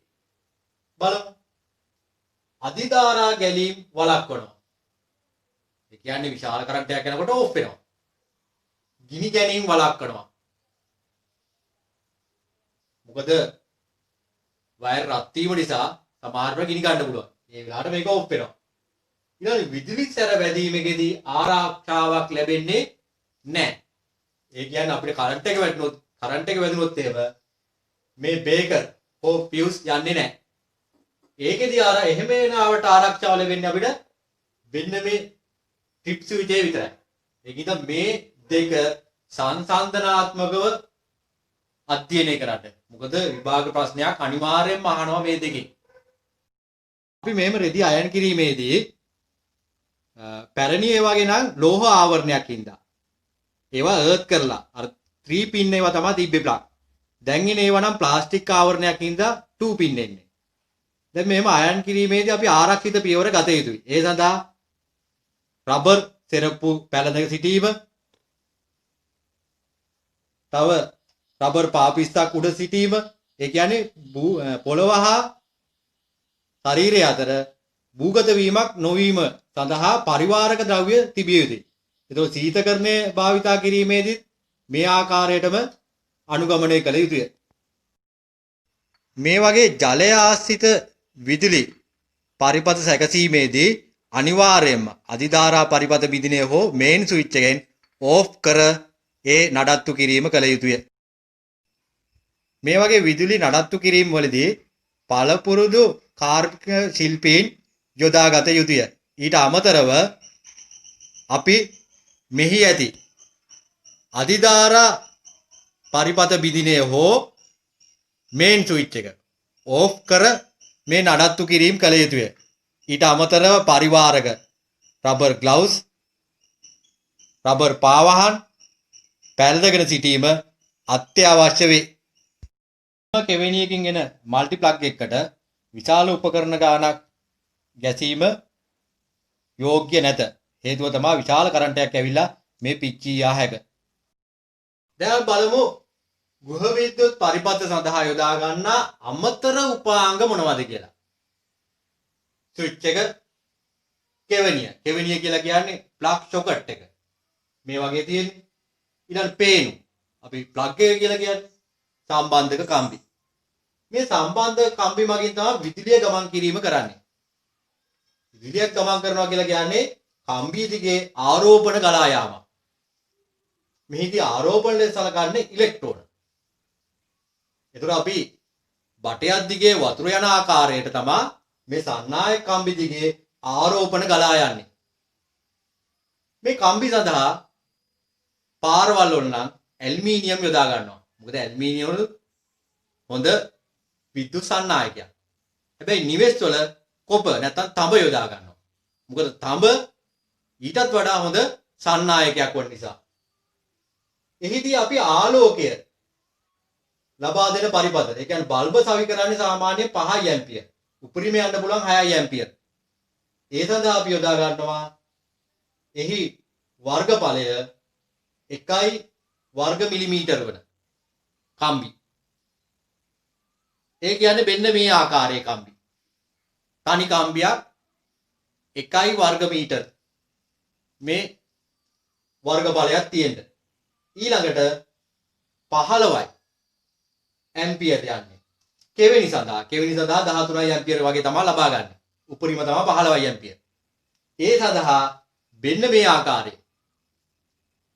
බලමු. අධිධාරා ගැලීම් වළක්වනවා. ඒ කියන්නේ විශාල කරන්ට් එකක් යනකොට ඕෆ් වෙනවා. ගිනි ගැනීම් වළක්වනවා. මොකද වයර් රත් වීම නිසා සමහරව ගිනි ගන්න පුළුවන්. ඒ වෙලාවට මේක ඕෆ් වෙනවා. ඊළඟ විදුලි සැර වැදීමේදී ආරක්ෂාවක් ලැබෙන්නේ නැහැ. ඒ කියන්නේ අපිට කරන්ට් එක වැදුනොත් එහෙම මේ බේකර් හෝ ෆියුස් යන්නේ නැහැ. ඒකෙදී එහෙම එනාවට ආරක්ෂාව ලැබෙන්නේ අපිට වෙන්න මේ ටිප් ස්විච් එක විතරයි. ඒකින්ද මේ දෙක සංසන්දනාත්මකව අධ්‍යයනය කරන්න. මොකද විභාග ප්‍රශ්නයක් අනිවාර්යයෙන්ම අහනවා මේ දෙකෙන්. අපි මේම රෙදි අයන් කිරීමේදී පැරණි ඒ වගේ නම් ලෝහ ආවරණයක් හින්දා ඒවා අර්ත් කරලා අර 3 පින් ඒවා තමයි තිබ්බේ ප්ලග්. දැන් ඉන්නේ ඒවා නම් ප්ලාස්ටික් ආවරණයක් හින්දා 2 පින් එන්නේ. දැන් මෙහෙම අයන් කිරීමේදී අපි ආරක්ෂිත පියවර ගත යුතුයි. ඒ සඳහා රබර් සෙරප්පු පැලඳක සිටීම, තව රබර් පාපිස්සක් උඩ සිටීම, ඒ කියන්නේ පොළව හා ශරීරය අතර භූගත වීමක් නොවීම සඳහා පරිවාරක ද්‍රව්‍ය තිබිය යුතුයි. ඒතකොට සීතකරණය භාවිතා කිරීමේදී මේ ආකාරයටම අනුගමනය කළ යුතුය. මේ වගේ ජලය ආශ්‍රිත විදුලි පරිපථ සැකසීමේදී අනිවාර්යයෙන්ම අධිධාරා පරිපථ බිඳිනය හෝ මේන් ස්විච් එකෙන් ඕෆ් කර ඒ නඩත්තු කිරීම කළ යුතුය. මේ වගේ විදුලි නඩත්තු කිරීම වලදී පළපුරුදු කාර්මික ශිල්පීන් යොදාගත යුතුය. ඊට අමතරව අපි මෙහි ඇති අධිධාරා පරිපථ බිඳිනය හෝ මේන් ස්විච් එක ඕෆ් කර මේ නඩත්තු කිරීම කළ යුතුය. ඊට අමතරව පරිවාරක රබර් ග්ලව්ස්, රබර් පාවහන් පැළඳගෙන සිටීම අත්‍යවශ්‍ය වේ. කෙවෙනියකින් එන මල්ටි ප්ලග් එකකට විශාල උපකරණ ගානක් ගැසීම යෝග්‍ය නැත. හේතුව තමයි විශාල කරන්ට් එකක් ඇවිල්ලා මේ පිච්චී යා හැක. දැන් බලමු ගෘහ විද්‍යුත් පරිපථ සඳහා යොදා ගන්නා අමතර උපාංග මොනවද කියලා. ස්විච් එක, කෙවනිය කියලා කියන්නේ ප්ලග් සොකට් එක. මේ වගේ තියෙන්නේ. ඊළඟ පේනු. අපි ප්ලග් එක කියලා කියන්නේ සම්බන්ධක කම්බි. මේ සම්බන්ධක කම්බි මගින් තමයි විදුලිය ගමන් කිරීම කරන්නේ. විදුලියක් ගමන් කරනවා කියලා කියන්නේ කම්බිය දිගේ ආරෝපණ ගලා යාම. මෙහිදී ආරෝපණ ලෙස සලකන්නේ ඉලෙක්ට්‍රෝන. ඒතර අපි බටයක් දිගේ වතුර යන ආකාරයට තමයි මේ සන්නායක කම්බි දිගේ ආරෝපණ ගලා යන්නේ. මේ කම්බි සඳහා පාරවල් වල නම් ඇල්මීනියම් යොදා ගන්නවා. මොකද ඇල්මීනියම් වල හොඳ විද්‍යුත් සන්නායකයක්. හැබැයි නිවෙස් වල කොප නැත්නම් තඹ යොදා ගන්නවා. මොකද තඹ ඊටත් වඩා හොඳ සන්නායකයක් වන නිසා. එහිදී අපි ආලෝකය ලබා දෙන පරිපථ. ඒ කියන්නේ බල්බ සවි කරන්නේ සාමාන්‍ය 5 ඇම්පියර්. උපරිම යන්න පුළුවන් 6 ඇම්පියර්. ඒ සඳහා අපි යොදා ගන්නවා එහි වර්ගඵලය 1 වර්ග මිලිමීටර වන කම්බි. ඒ කියන්නේ මෙන්න මේ ආකාරයේ කම්බි. තනි කම්බියක් 1 වර්ග මීටර මේ වර්ගඵලයක් තියෙන්න. ඊළඟට 15යි ඇම්පියර් යන්නේ. කෙවෙනි සඳහා 13යි ඇම්පියර් වගේ තමයි ලබා ගන්න. උපරිම තමයි 15යි ඇම්පියර්. ඒ සඳහා මෙන්න මේ ආකාරයේ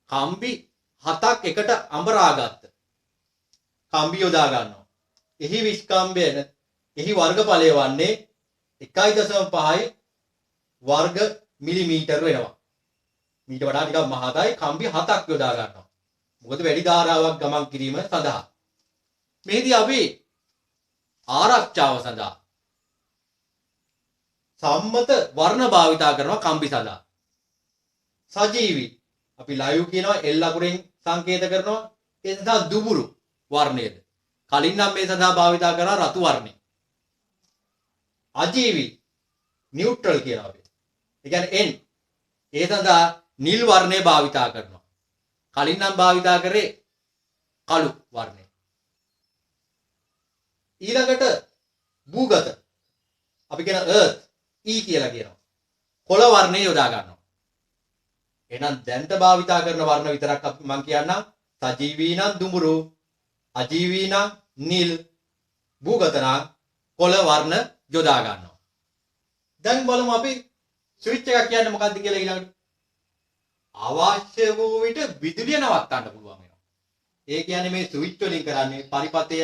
කම්බි 7ක් එකට අඹරාගත්ත කම්බි යොදා ගන්නවා. එහි විස්කම්බයන එහි වර්ගඵලය වන්නේ 1.5යි වර්ග මිලිමීටර වෙනවා. මීට වඩා ටිකක් මහතයි කම්බි 7ක් යොදා ගන්නවා. මොකද වැඩි ධාරාවක් ගමන් කිරීම සඳහා. මෙහිදී අපි ආරක්ෂාව සඳහා සම්මත වර්ණ භාවිතා කරනවා කම්බි සඳහා. සජීවී අපි ලයිව් කියනවා L අකුරෙන් සංකේත කරනවා. ඒ සඳහා දුඹුරු වර්ණයද. කලින් නම් මේ සඳහා භාවිතා කරා රතු වර්ණය. අජීවී නියුට්‍රල් කියනවා අපි. ඒ කියන්නේ N. ඒ සඳහා නිල් වර්ණය භාවිතා කරනවා. කලින් නම් භාවිතා කරේ කළු වර්ණය. ඊළඟට භූගත අපි කියන earth E කියලා කියනවා. කොළ වර්ණය යොදා ගන්නවා. එහෙනම් දැන්ට භාවිතා කරන වර්ණ විතරක් මම කියන්නම්. සජීවී නම් දුඹුරු, අජීවී නම් නිල්, භූගත නම් කොළ වර්ණ යොදා ගන්නවා. දැන් බලමු අපි ස්විච් එකක් කියන්නේ මොකක්ද කියලා ඊළඟට. අවශ්‍ය වූ විට විදුලිය නවත්තන්න පුළුවන් වෙනවා. ඒ කියන්නේ මේ ස්විච් වලින් කරන්නේ පරිපථය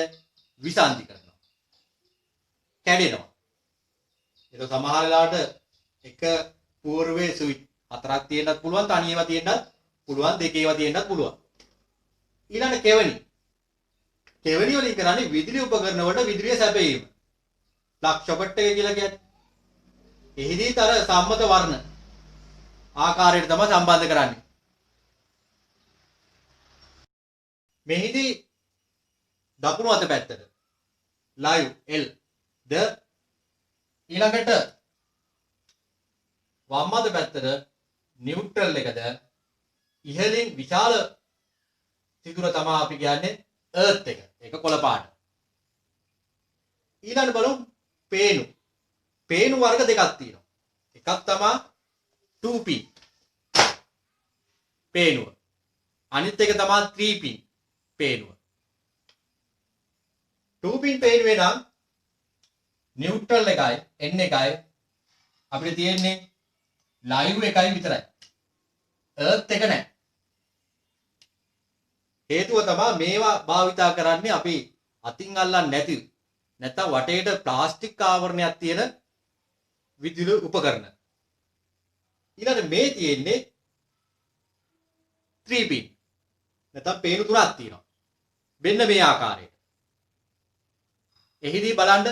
විසන්ධි කරනවා. කැඩෙනවා. ඒක සමහර වෙලාවට එක පූර්වයේ ස්විච් හතරක් තියෙන්නත් පුළුවන්, තනියම තියෙන්නත් පුළුවන්, දෙකේම තියෙන්නත් පුළුවන්. ඊළඟ කෙවණි. කෙවණි වලින් කරන්නේ විදුලි උපකරණ වලට විදුලිය සැපයීම. ප්ලග් සොකට් එක කියලා කියන්නේ. එහිදීත් අර සම්මත වර්ණ ආකාරයට තමයි සම්බන්ධ කරන්නේ. මෙහිදී දකුණු අත පැත්තට live L ද ඊළඟට වම් අත පැත්තට නියුට්‍රල් එකද ඉහළින් විශාල සිදුර තමයි අපි කියන්නේ earth එක. ඒක කොළ පාට. ඊළඟ බලමු පේනු. පේනු වර්ග දෙකක් තියෙනවා. එකක් තමයි 2p පේනුව. අනිත් එක තමයි 3p පේනුව. 2p පේනුවේ නම් නියුට්‍රල් එකයි n එකයි අපිට තියෙන්නේ ලයිව් එකයි විතරයි. earth එක නැහැ. හේතුව තමයි මේවා භාවිතා කරන්නේ අපි අතින් අල්ලන්නේ නැති නැත්නම් වටේට ප්ලාස්ටික් ආවරණයක් තියෙන විදුලි උපකරණ. ඊළඟ මේ තියෙන්නේ 3p. නැත්නම් පේනු තුනක් තියෙනවා. මෙන්න මේ ආකාරයට. එහිදී බලන්න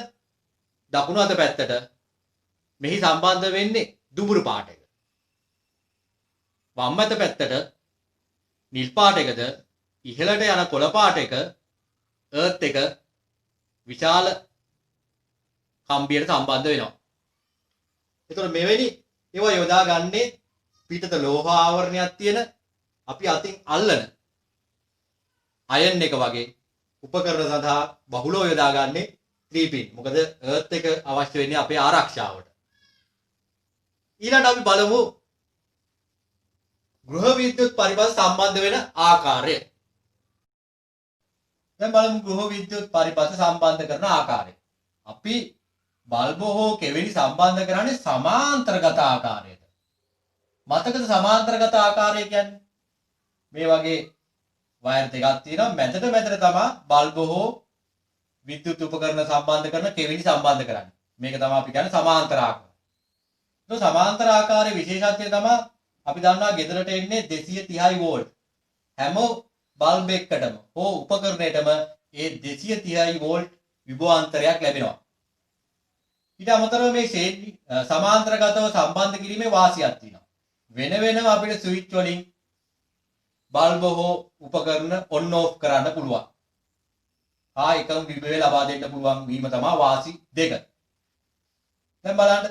දකුණු අත පැත්තට මෙහි සම්බන්ධ වෙන්නේ දුඹුරු පාට එක. වම් අත පැත්තට නිල් පාට එකද ඉහළට යන කොළ පාට එක earth එක විශාල කම්බියට සම්බන්ධ වෙනවා. ඒතකොට මෙවැනි ඒවා යොදා ගන්නේ පිටත ලෝහ ආවරණයක් තියෙන අපි අතින් අල්ලන අයන් එක වගේ උපකරණ සඳහා බහුලව යොදා ගන්නේ 3p. මොකද earth එක අවශ්‍ය වෙන්නේ අපේ ආරක්ෂාවට. ඊළඟට අපි බලමු ගෘහ විද්‍යුත් පරිපථ සම්බන්ධ වෙන ආකාරය. දැන් බලමු ගෘහ විද්‍යුත් පරිපථ සම්බන්ධ කරන ආකාරය. අපි බල්බ හෝ කෙවිලි සම්බන්ධ කරන්නේ සමාන්තරගත ආකාරයට. මතකද සමාන්තරගත ආකාරය කියන්නේ? මේ වගේ වයර් දෙකක් තියෙනවා. මැදට තමයි බල්බ හෝ විද්‍යුත් උපකරණ සම්බන්ධ කරන කෙවිලි සම්බන්ධ කරන්නේ. මේක තමයි අපි කියන්නේ සමාන්තර ආකාරය. ඒක සමාන්තර ආකාරයේ විශේෂත්වය තමයි අපි දන්නවා ගෙදරට එන්නේ 230 වෝල්ට්. හැම බල්බ් එකකටම හෝ උපකරණයකටම ඒ 230 වෝල්ට් විභවාන්තරයක් ලැබෙනවා. ඊට අමතරව මේ ෂේඩ් සමාන්තරගතව සම්බන්ධ කිරීමේ වාසියක් තියෙනවා. වෙන වෙනම අපිට ස්විච් වලින් බල්බ හෝ උපකරණ ඔන් ඔෆ් කරන්න පුළුවන්. එකම විභවය ලබා දෙන්න පුළුවන් වීම තමයි වාසි දෙක. දැන් බලන්න.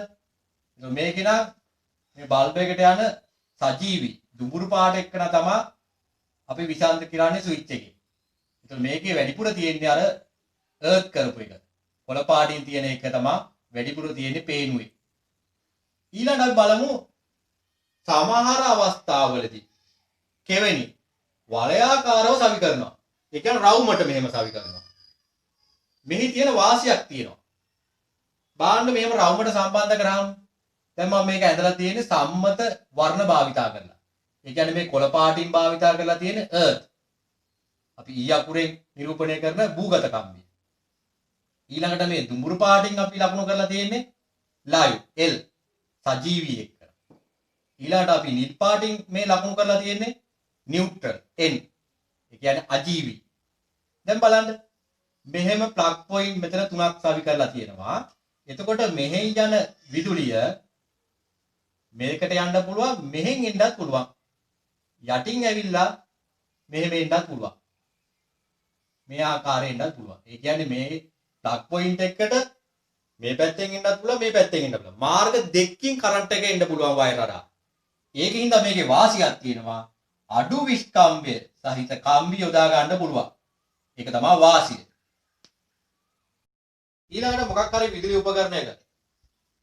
මේක නම් මේ බල්බ් එකට යන සජීවී දුඹුරු පාට එක්කන තමයි අපි විසන්ධ කරන්නේ ස්විච් එකේ. ඒතකොට මේකේ වැඩිපුර තියෙන්නේ අර earth කරපු එක. කොළ පාටින් තියෙන එක තමයි වැඩිපුර තියෙන්නේ පේනුවේ. ඊළඟට අපි බලමු සමහර අවස්ථාවලදී කෙවෙනි වලයාකාරව සවි කරනවා. ඒ කියන්නේ රවුමට මෙහෙම සවි කරනවා. මෙහි තියෙන වාසියක් තියෙනවා. බාන්න මෙහෙම රවුමට සම්බන්ධ කරාම දැන් මම මේක ඇඳලා තියෙන්නේ සම්මත වර්ණ භාවිතා කරලා. ඒ කියන්නේ මේ කොළ පාටින් භාවිතා කරලා තියෙන earth. අපි ඊ අකුරෙන් නිරූපණය කරන භූගත කම්බිය. ඊළඟට මේ දුඹුරු පාටින් අපි ලකුණු කරලා තියෙන්නේ live L සජීවී එක්ක. ඊළඟට අපි නිල් පාටින් මේ ලකුණු කරලා තියෙන්නේ neutral N. ඒ කියන්නේ අජීවී. දැන් බලන්න මෙහෙම ප්ලග් පොයින්ට් මෙතන තුනක් සවි කරලා තියෙනවා. එතකොට මෙහෙන් යන විදුලිය මේකට යන්න පුළුවන්, මෙහෙන් එන්නත් පුළුවන්. යටින් ඇවිල්ලා මෙහෙම එන්නත් පුළුවන්. මේ ආකාරයෙන් එන්නත් පුළුවන්. ඒ කියන්නේ මේ ප්ලග් පොයින්ට් එකට මේ පැත්තෙන් එන්නත් පුළුවන්, මේ පැත්තෙන් එන්නත් පුළුවන්. මාර්ග දෙකකින් කරන්ට් එක එන්න පුළුවන් වයර් හරහා. ඒකින්ද මේකේ වාසියක් තියෙනවා. අඩු විස්කම්භය සහිත කම්බි යොදා ගන්න පුළුවන්. ඒක තමයි වාසිය. ඊළඟට මොකක් හරි විදුලි උපකරණයක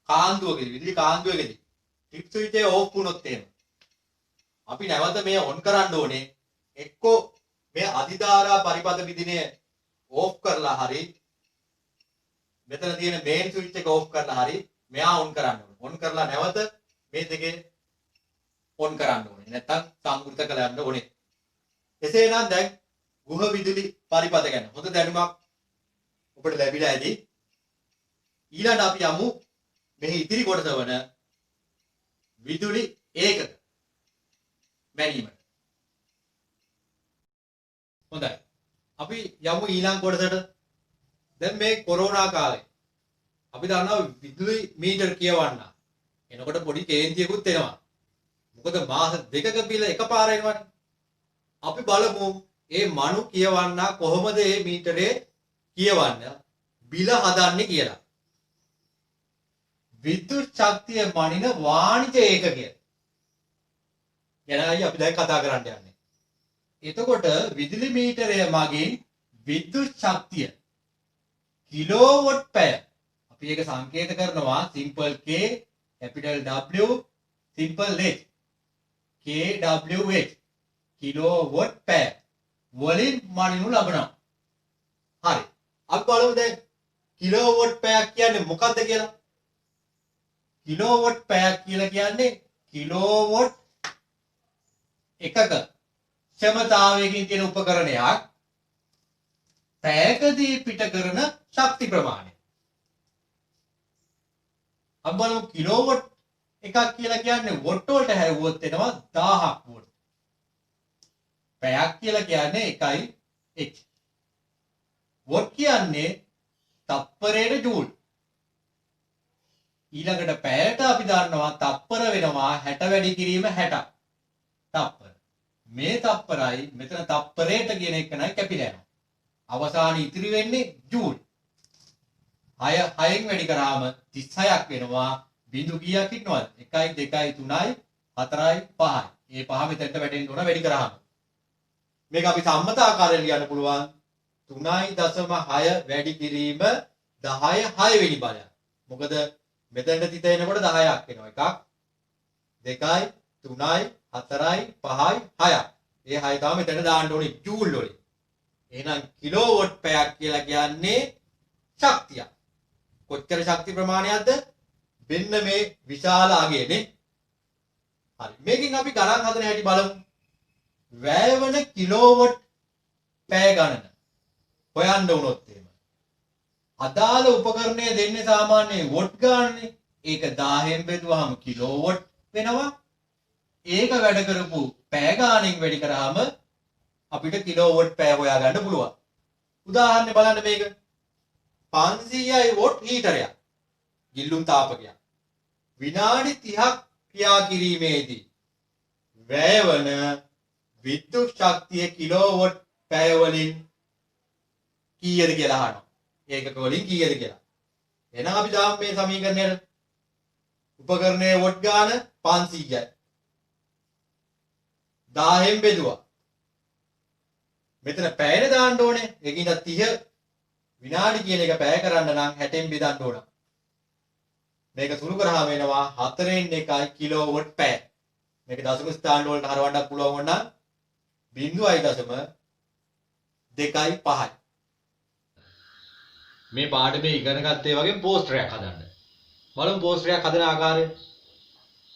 කාන්දුවකදී විදුලි කාන්දුවකදී ටිප් ස්විච් එක ඕෆ් වුණොත් එහෙම අපි නැවත මේ ඔන් කරන්න ඕනේ. එක්කෝ මේ අධිධාරා පරිපථ විදිනේ ඕෆ් කරලා හරි මෙතන තියෙන මේන් ස්විච් එක ඕෆ් කරලා හරි මෙයා ඔන් කරන්න ඕනේ. ඔන් කරලා නැවත මේ දෙකේ ඔන් කරන්න ඕනේ. නැත්තම් සංවෘත කරලා යන්න ඕනේ. එසේනම් දැන් ගෘහ විදුලි පරිපථ ගැන හොඳ දැනුමක් ඔබට ලැබිලා ඇති. ඊළඟ අපි යමු මෙහි ඉතිරි කොටස වන විදුලි ඒකක මැනීමට. හොඳයි. අපි යමු ඊළඟ කොටසට. දැන් මේ කොරෝනා කාලේ අපි දන්නවා විදුලි මීටර් කියවන්න. එනකොට පොඩි කේන්තියකුත් එනවා. මොකද මාස දෙකක බිල එකපාර එනවනේ. අපි බලමු මේ මනු කියවන්න කොහොමද මේ මීටරේ කියවන්න බිල හදන්නේ කියලා. විද්‍යුත් ශක්තිය මනින වාණිජ ඒකකය ගැනයි අපි දැන් කතා කරන්න යන්නේ. එතකොට විදුලි මීටරය මගින් විද්‍යුත් ශක්තිය කිලෝවොට් පැය අපි ඒක සංකේත කරනවා simple K capital W simple H kWh kilowatt පැය වලින් මනිනු ලබනවා. හරි. අපි බලමු දැන් කිලෝවොට් පැයක් කියන්නේ මොකක්ද කියලා. කිලෝවොට් පැයක් කියලා කියන්නේ කිලෝවොට් එකක ක්ෂමතාවයකින් තියෙන උපකරණයක් පැයකදී පිට කරන ශක්ති ප්‍රමාණය. අපි බලමු කිලෝවොට් එකක් කියලා කියන්නේ වොට් වලට හැරුවොත් එනවා 1000ක් වොට්. පැයක් කියලා කියන්නේ 1යි h. වොට් කියන්නේ තප්පරයට ජූල්. ඊළඟට පැයට අපි දන්නවා තප්පර වෙනවා 60 වැඩි කිරීම 60. තප්පර. මේ තප්පරයි මෙතන තප්පරයට කියන එක නයි කැපිලා යනවා. අවසානයේ ඉතිරි වෙන්නේ ජූල්. 6න් වැඩි කරාම 36ක් වෙනවා. බිඳු කීයක් ඉන්නවද? 1යි 2යි 3යි 4යි 5යි. මේ පහ මෙතනට වැටෙන්න ඕන වැඩි කරාම. මේක අපි සම්මත ආකාරයෙන් ලියන්න පුළුවන් 3.6 වැඩි කිරීම 10 6 වෙනි බලය. මොකද මෙතනට තිත එනකොට 10ක් එනවා. 1 2යි 3යි 4යි 5යි 6යි. ඒ 6 තමයි මෙතන දාන්න ඕනේ ජූල් වලින්. එහෙනම් කිලෝවොට් පැයක් කියලා කියන්නේ ශක්තිය. කොච්චර ශක්ති ප්‍රමාණයක්ද? මෙන්න මේ විශාල අගයනේ. හරි. මේකෙන් අපි ගණන් හදන හැටි බලමු. වැය වන කිලෝවොට් පැය ගණන හොයන්න වුණොත් එහෙම. අදාළ උපකරණය දෙන්නේ සාමාන්‍යයෙන් වොට් ගානනේ. ඒක 1000න් බෙදුවාම කිලෝවොට් වෙනවා. ඒක වැඩ කරපු පැය ගානෙන් වැඩි කරාම අපිට කිලෝවොට් පැය හොයාගන්න පුළුවන්. උදාහරණයක් බලන්න මේක. 500යි වොට් හීටරයක්. ගිල්ලුම් තාපකයක්. විනාඩි 30ක් ක්‍රියා කිරීමේදී වැය වන විද්‍යුත් ශක්තිය කිලෝවොට් පැය වලින් කීයද කියලා අහනවා. ඒකක වලින් කීයද කියලා. එහෙනම් අපි දාමු මේ සමීකරණයට. උපකරණයේ වොට් ගාන 500යි. 1000න් බෙදුවා. මෙතන පැයනේ දාන්න ඕනේ. ඒකින්ද 30 විනාඩි කියන එක පැය කරන්න නම් 60න් බෙදන්න ඕන. මේක සුළු කරාම වෙනවා 4න් 1යි කිලෝවොට් පැය. මේක දශම ස්ථාන වලට හරවන්නත් පුළුවන් නම් 0.2.5යි. මේ පාඩමේ ඉගෙන ගත්තේ වගේ පෝස්ටරයක් හදන්න. බලමු පෝස්ටරයක් හදන ආකාරය.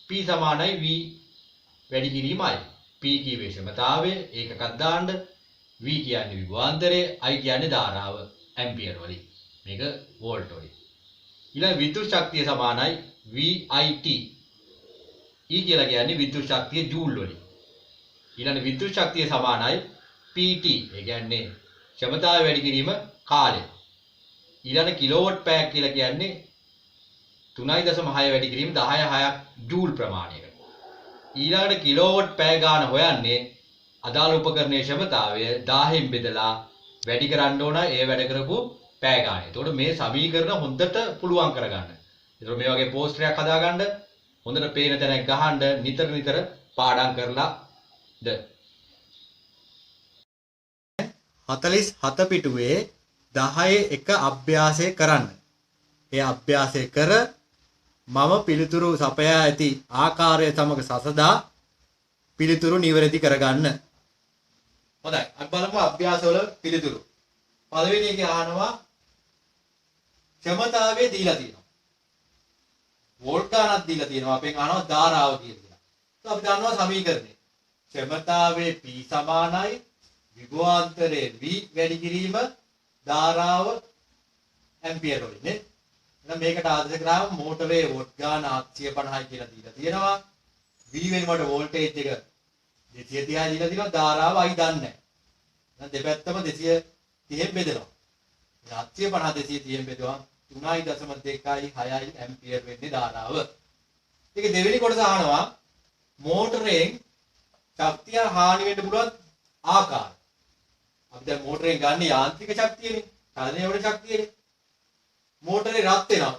P සමානයි V වැඩි කිරීමයි. P කියවේ ක්ෂමතාවය ඒකකක් දාන්න. V කියන්නේ විභවාන්තරය, I කියන්නේ ධාරාව ඇම්පියර් වලින්. මේක වෝල්ට් වලින්. ඊළඟ විද්‍යුත් ශක්තිය සමානයි VIT. E කියලා කියන්නේ විද්‍යුත් ශක්තිය ජූල් වලින්. ඊළඟ විද්‍යුත් ශක්තිය සමානයි PT. ඒ කියන්නේ ක්ෂමතාවය වැඩි කිරීම කාලය. ඊළඟ කිලෝවොට් පැයක් කියලා කියන්නේ 3.6 වැඩි කිරීම 10/6ක් ජූල් ප්‍රමාණයකට. ඊළඟට කිලෝවොට් පැය ගාන හොයන්නේ අදාළ උපකරණයේ ක්ෂමතාවය 1000න් බෙදලා වැඩි කරන්න ඕන ඒ වැඩ කරපු පැය ගාන. එතකොට මේ සමීකරණ හොඳට පුළුවන් කරගන්න. එතකොට මේ වගේ පෝස්ටරයක් හදාගන්න හොඳට පේන තැනක් ගහන්න නිතර පාඩම් කරලා 47 පිටුවේ 10 එක අභ්‍යාසය කරන්න. ඒ අභ්‍යාසය කර මම පිළිතුරු සපයා ඇති ආකාරය සමග සසදා පිළිතුරු නිවැරදි කරගන්න. හොඳයි. අපි බලමු අභ්‍යාසවල පිළිතුරු. පළවෙනි එකේ අහනවා ක්ෂමතාවයේ දීලා තියෙනවා. වෝල්ට් ගානක් දීලා තියෙනවා. අපෙන් අහනවා ධාරාව කියලා. તો අපි දන්නවා සමීකරණය. ක්ෂමතාවයේ P සමානයි විභවාන්තරයේ V වැඩි කිරීම ධාරාව ඇම්පියර වලින් නේ. එහෙනම් මේකට ආදර්ශ කරාම මෝටරේ වෝල්ට් ගාන 750යි කියලා දීලා තියෙනවා. V වෙනුවට වෝල්ටේජ් එක 230යි දීලා තියෙනවා. ධාරාව I දන්නේ නැහැ. එහෙනම් දෙපැත්තම 230න් බෙදෙනවා. 750 230න් බෙදුවා 3.26 ඇම්පියර් වෙන්නේ ධාරාව. ඒක දෙවෙනි කොටස අහනවා මෝටරයෙන් ශක්තිය හානි වෙන්න පුළුවන් ආකාරය. අපි දැන් මෝටරයෙන් ගන්න යාන්ත්‍රික ශක්තියනේ. චලනය වල ශක්තියනේ. මෝටරේ රත් වෙනවා.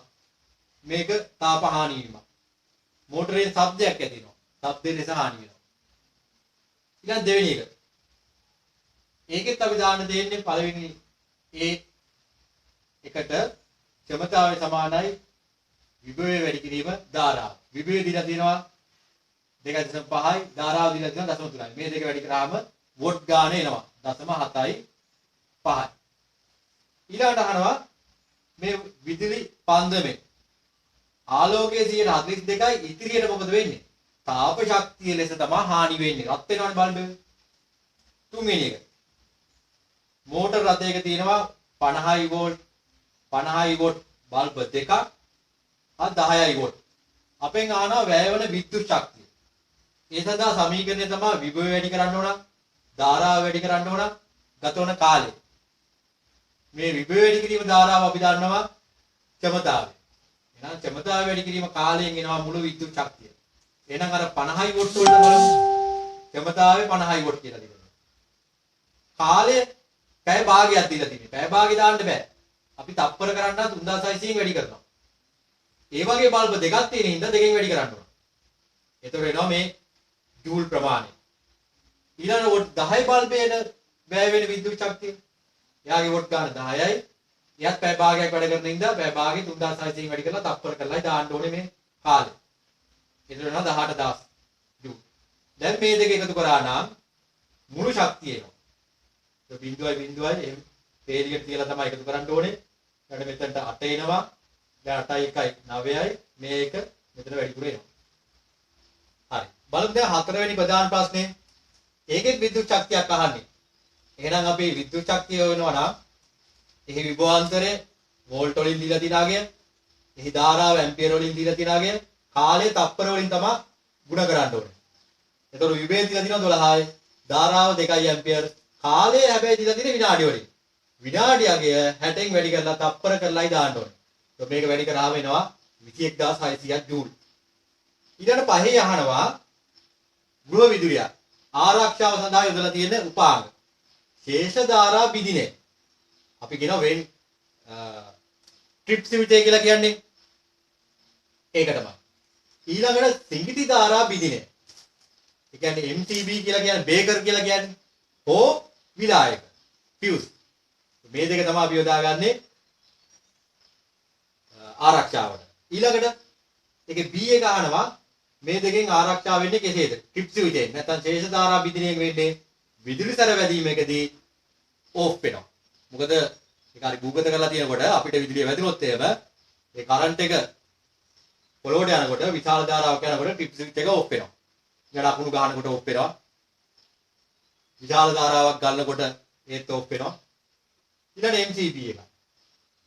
මේක තාප හානි වීමක්. මෝටරේ ශබ්දයක් ඇති වෙනවා. ශබ්දේ නිසා හානි වෙනවා. ඊළඟ දෙවෙනි එක. ඒකෙත් අපි දාන්න දෙන්නේ පළවෙනි ඒ එකට ක්ෂමතාවය සමානයි විභවය වැඩි කිරීම ධාරාව. විභවය දීලා තියෙනවා 2.5යි ධාරාව දීලා තියෙනවා 0.3යි. මේ දෙක වැඩි කරාම වෝට් ගාන එනවා 0.7යි 5යි. ඊළඟට අහනවා මේ විදුලි පන්දමේ ආලෝකයේ 42යි ඉතිරියට මොකද වෙන්නේ? තාප ශක්තිය ලෙස තමයි හානි වෙන්නේ. රත් වෙනවනේ බල්බේ. තුන්වෙනි එක. මෝටර රථයක තියෙනවා 50යි වෝල්ට් 50යි වෝල්ට් බල්බ් දෙකක් 10යි වෝල්ට්. අපෙන් අහනවා වැය වෙන විද්‍යුත් ශක්තිය. ඒ සඳහා සමීකරණය තමයි විභවය වැඩි කරන්න ඕන, ධාරාව වැඩි කරන්න ඕන, ගත වන කාලය. මේ විභවය වැඩි කිරීම ධාරාව අපි දන්නවා ක්ෂමතාවය. එහෙනම් ක්ෂමතාවය වැඩි කිරීම කාලයෙන් එනවා මුළු විද්‍යුත් ශක්තිය. එහෙනම් අර 50යි වෝල්ට් වලට බලමු. ක්ෂමතාවය 50යි වෝල්ට් කියලා දෙනවා. කාලය පැය භාගයක් දීලා තියෙනවා. පැය භාගෙ දාන්න බෑ. අපි තප්පර කරන්න 3600න් වැඩි කරනවා. ඒ වගේ බල්බ් දෙකක් තියෙන හින්දා දෙකෙන් වැඩි කරන්න ඕන. එතකොට එනවා මේ ජූල් ප්‍රමාණය. ඊළඟ වෝට් 10 බල්බේන වැය වෙන විද්‍යුත් ශක්තිය. එයාගේ වෝට් ගන්න 10යි. එයාත් පැය භාගයක් වැඩ කරන හින්දා පැය භාගෙ 3600න් වැඩි කරලා තප්පර කරලායි දාන්න ඕනේ මේ කාලය. එතකොට එනවා 18000 ජූල්. දැන් මේ දෙක එකතු කරා නම් මුළු ශක්තිය එනවා. ඒ බිඳුවයි එහෙම පේලියට තියලා තමයි එකතු කරන්න ඕනේ. ඊට මෙතනට 8 එනවා. දැන් 8යි 1යි 9යි මේක මෙතන වැඩිපුර එනවා. හරි. බලමු දැන් හතරවෙනි ප්‍රධාන ප්‍රශ්නේ. ඒකෙත් විද්‍යුත් ශක්තියක් අහන්නේ. එහෙනම් අපි විද්‍යුත් ශක්තිය වෙනවා නම් එහි විභවාන්තරය වෝල්ට් වලින් දීලා තිනාගේ, එහි ධාරාව ඇම්පියර් වලින් දීලා තිනාගේ, කාලය තප්පර වලින් තමයි ගුණ කරන්න ඕනේ. එතකොට විභවය දීලා තිනවා 12යි, ධාරාව 2යි ඇම්පියර්, කාලය හැබැයි දීලා තියෙන්නේ විනාඩි වලින්. විනාඩියගේ 60න් වැඩි කරලා තප්පර කරලායි දාන්න ඕනේ. તો මේක වැඩි කරාම එනවා 21600ක් ජූල්. ඊළඟ පහේ අහනවා ගෘහ විදුලිය ආරක්ෂාව සඳහා යොදලා තියෙන උපාංග. ශේෂ ධාරා බිඳිනේ. අපි කියනවා වෙන් ට්‍රිප් ස්විච් කියලා කියන්නේ. ඒක තමයි. ඊළඟට සිඟිති ධාරා බිඳිනේ. ඒ කියන්නේ MTB කියලා කියන්නේ බේකර් කියලා කියන්නේ. හෝ විලායක ෆියුස්. මේ දෙක තමයි අපි යොදාගන්නේ ආරක්ෂාවට. ඊළඟට ඒකේ B එක අහනවා මේ දෙකෙන් ආරක්ෂා වෙන්නේ කෙසේද? ට්‍රිප් ස්විචෙන්. නැත්නම් ශේෂ ධාරා බිඳිනේක වෙන්නේ විදුලි සැර වැදීමකදී ඕෆ් වෙනවා. මොකද ඒක හරි භූගත කරලා තියෙනකොට අපිට විදුලිය වැදුනොත් එහෙම ඒ කරන්ට් එක පොළොවට යනකොට විශාල ධාරාවක් යනකොට ට්‍රිප් ස්විච් එක ඕෆ් වෙනවා. ඊට අකුණු ගන්නකොට ඕෆ් වෙනවා. විශාල ධාරාවක් ගන්නකොට ඒත් ඕෆ් වෙනවා. ඊළඟ MCB එක.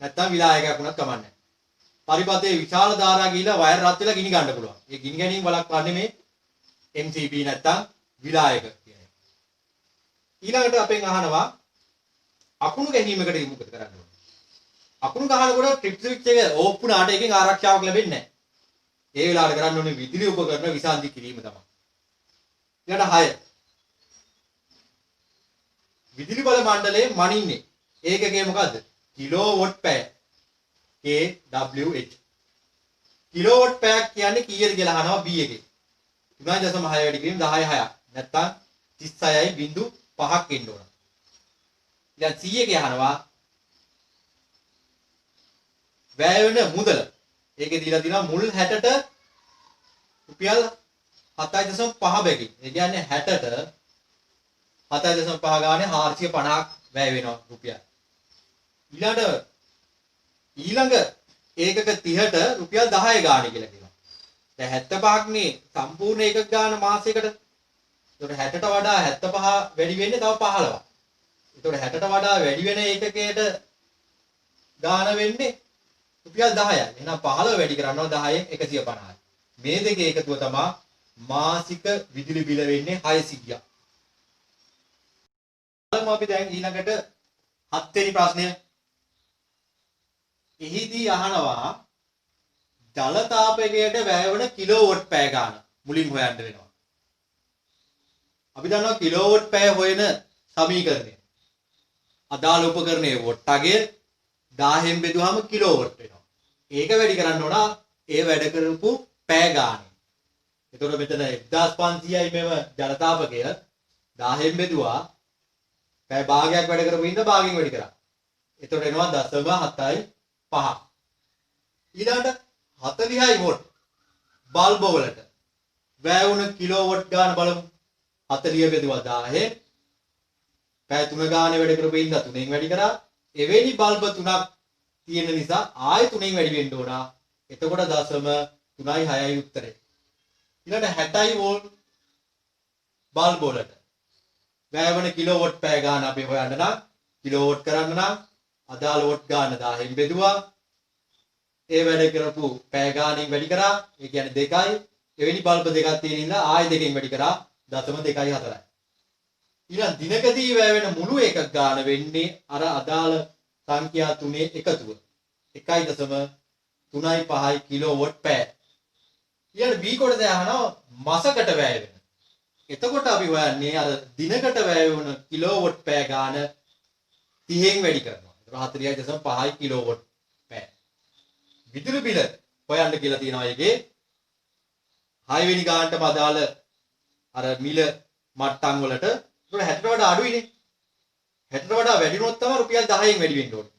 නැත්තම් විලායකයක් වුණත් කමන්නේ. පරිපථයේ විශාල ධාරා ගිහිලා වයර් රත් වෙලා ගිනි ගන්න පුළුවන්. ඒ ගිනි ගැනීම වළක්වන්නේ මේ MCB නැත්තම් විලායක කියන එක. ඊළඟට අපෙන් අහනවා අකුණු ගැනීමකට මොකද කරන්න ඕනේ? අකුණු ගහනකොට ට්‍රිප් ස්විච් එක ඕෆ් වුණාට එකෙන් ආරක්ෂාවක් ලැබෙන්නේ නැහැ. ඒ වෙලාවට කරන්න ඕනේ විදුලි උපකරණ විසන්ධි කිරීම තමයි. ඊළඟට 6 විදුලි බල මණ්ඩලයේ මනින්නේ ඒකකේ මොකද්ද? කිලෝවොට් පැය. kWh. කිලෝවොට් පැයක් කියන්නේ කීයද කියලා අහනවා B එකේ. 3.6 වැඩි කිරීම 10/6ක්. නැත්තම් 36.5ක් එන්න ඕන. දැන් C එකේ අහනවා වැය වෙන මුදල. ඒකේ දීලා තියෙනවා මුල් 60ට රුපියල් 7.5 බැගින්. ඒ කියන්නේ 60ට 7.5 ගානේ 450ක් වැය වෙනවා රුපියල්. ඊළඟ ඒකක 30ට රුපියල් 10 ගානේ කියලා කියනවා. දැන් 75ක් නේ සම්පූර්ණ ඒකක ගාන මාසයකට. ඒතකොට 60ට වඩා 75 වැඩි වෙන්නේ තව 15ක්. ඒතකොට 60ට වඩා වැඩි වෙන ඒකකයට ගාන වෙන්නේ රුපියල් 10යි. එහෙනම් 15 වැඩි කරනවා 10න් 150යි. මේ දෙකේ එකතුව තමයි මාසික විදුලි බිල වෙන්නේ 600ක්. බලමු අපි දැන් ඊළඟට 7 වෙනි ප්‍රශ්නය. එහිදී අහනවා ජල තාපකයට වැය වන කිලෝවොට් පැය ගාන මුලින් හොයන්න වෙනවා. අපි දන්නවා කිලෝවොට් පැය හොයන සමීකරණය. අදාළ උපකරණයේ වොට් අගය 1000න් බෙදුවාම කිලෝවොට් වෙනවා. ඒක වැඩි කරන්න ඕන ඒ වැඩ කරපු පැය ගාන. එතකොට මෙතන 1500යි මෙව ජල තාපකය 1000න් බෙදුවා පැය භාගයක් වැඩ කරපු ඉඳ භාගයෙන් වැඩි කරා. එතකොට එනවා 0.75. ඊළඟට 40යි වොට් බල්බ වලට වැය වුණ කිලෝවොට් ගාන බලමු. 40 බෙදුවා 1000 පැය 3 ගානේ වැඩ කරපු ඉඳ 3න් වැඩි කරා. එවැනි බල්බ 3ක් තියෙන නිසා ආයෙ 3න් වැඩි වෙන්න ඕන. එතකොට 0.36යි උත්තරේ. ඊළඟට 60යි වෝල්ට් බල්බ වලට වැය වන කිලෝවොට් පැය ගාන අපි හොයන්න නම් කිලෝවොට් කරන්න නම් අදාළ වොට් ගාන 1000න් බෙදුවා. ඒ වැඩ කරපු පැය ගානින් වැඩි කරා. ඒ කියන්නේ 2යි. එවැනි බල්බ දෙකක් තියෙන නිසා ආයෙ 2කින් වැඩි කරා 0.24යි. ඊළඟ දිනකදී වැය වෙන මුළු එකක් ගාන වෙන්නේ අර අදාළ සංඛ්‍යා තුනේ එකතුව. 1.35 කිලෝවොට් පැය. ඊළඟ B කොටස අහනවා මාසකට වැය වෙන. එතකොට අපි හොයන්නේ අර දිනකට වැය වුණ කිලෝවොට් පැය ගාන 30න් වැඩි කරනවා. ඒක 40.5 කිලෝවොට් පැය. විදුලි බිල හොයන්න කියලා තියෙනවා ඒකේ. 6 වෙනි ගානටම අදාළ අර මිල මට්ටම් වලට ඒක 60ට වඩා අඩුයිනේ. 60ට වඩා වැඩි වුණොත් තමයි රුපියල් 10න් වැඩි වෙන්න ඕනේ.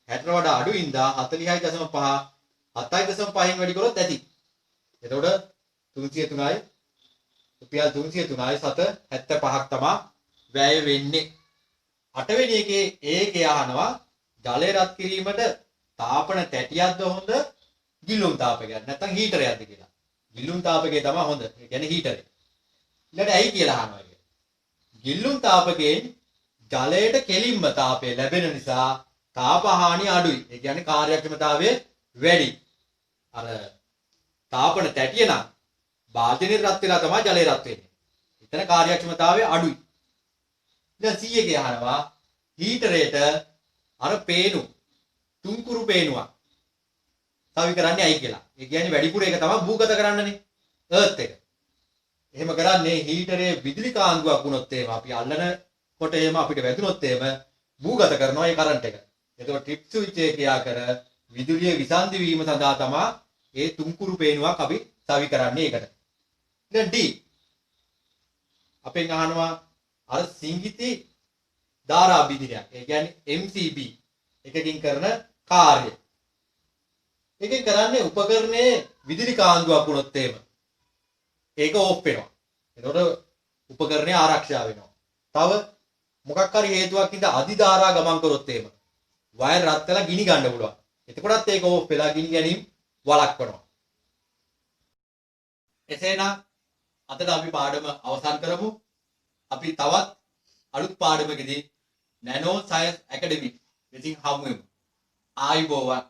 60ට වඩා අඩුයින්දා 40.5 7.5න් වැඩි කරොත් ඇති. එතකොට 303යි රුපියල් 303යි 7.75ක් තමයි වැය වෙන්නේ. 8 වෙනි එකේ ඒකේ අහනවා ජලය රත් කිරීමට තාපන තැටියක්ද හොඳ ගිල්ලුම් තාපකයක් නැත්නම් හීටරයක්ද කියලා. ගිල්ලුම් තාපකේ තමයි හොඳ. ඒ කියන්නේ හීටරේ. ඊළඟට ඇයි කියලා අහනවා ඒක. ගිල්ලුම් තාපකයෙන් ජලයට කෙලින්ම තාපය ලැබෙන නිසා තාප හානිය අඩුයි. ඒ කියන්නේ කාර්යක්ෂමතාවය වැඩි. අර තාපන තැටිය නම් භාජනයේ රත් වෙලා තමයි ජලය රත් වෙන්නේ. එතන කාර්යක්ෂමතාවය අඩුයි. දැන් 100 ගේ අහනවා හීටරේට අර පේනු තුන්කුරු පේනුවක් සවි කරන්නේ ඇයි කියලා. ඒ කියන්නේ වැඩිපුර ඒක තමයි භූගත කරන්නනේ. එර්ත් එක. එහෙම කරන්නේ හීටරේ විදුලි කාන්දුවක් වුණොත් එහෙම අපි අල්ලන කොට එහෙම අපිට වැදුනොත් එහෙම භූගත කරනවා ඒ කරන්ට් එක. එතකොට ට්‍රිප් ස්විච් එකේ ආකර විදුලිය විසන්ධි වීම සඳහා තමයි ඒ තුන්කුරු පේනුවක් අපි සවි කරන්නේ ඒකට. දැන් D අපෙන් අහනවා අර සිංගිති ධාරා බිඳිනයක්. ඒ කියන්නේ MCB එකකින් කරන කාර්යය. එකෙන් කරන්නේ උපකරණයේ විදුලි කාන්දුවක් වුණොත් එහෙම ඒක ඕෆ් වෙනවා. එතකොට උපකරණය ආරක්ෂා වෙනවා. තව මොකක් හරි හේතුවක් ඉඳ අධිධාරා ගමන් කරොත් එහෙම වයර් රත් වෙලා ගිනි ගන්න පුළුවන්. එතකොටත් ඒක ඕෆ් වෙලා ගිනි ගැනීම වළක්වනවා. එසේනම් අදට අපි පාඩම අවසන් කරමු. අපි තවත් අලුත් පාඩමකදී නැනෝ සයන්ස් ඇකඩමි විසින් හමු වෙමු. ආයුබෝවන්.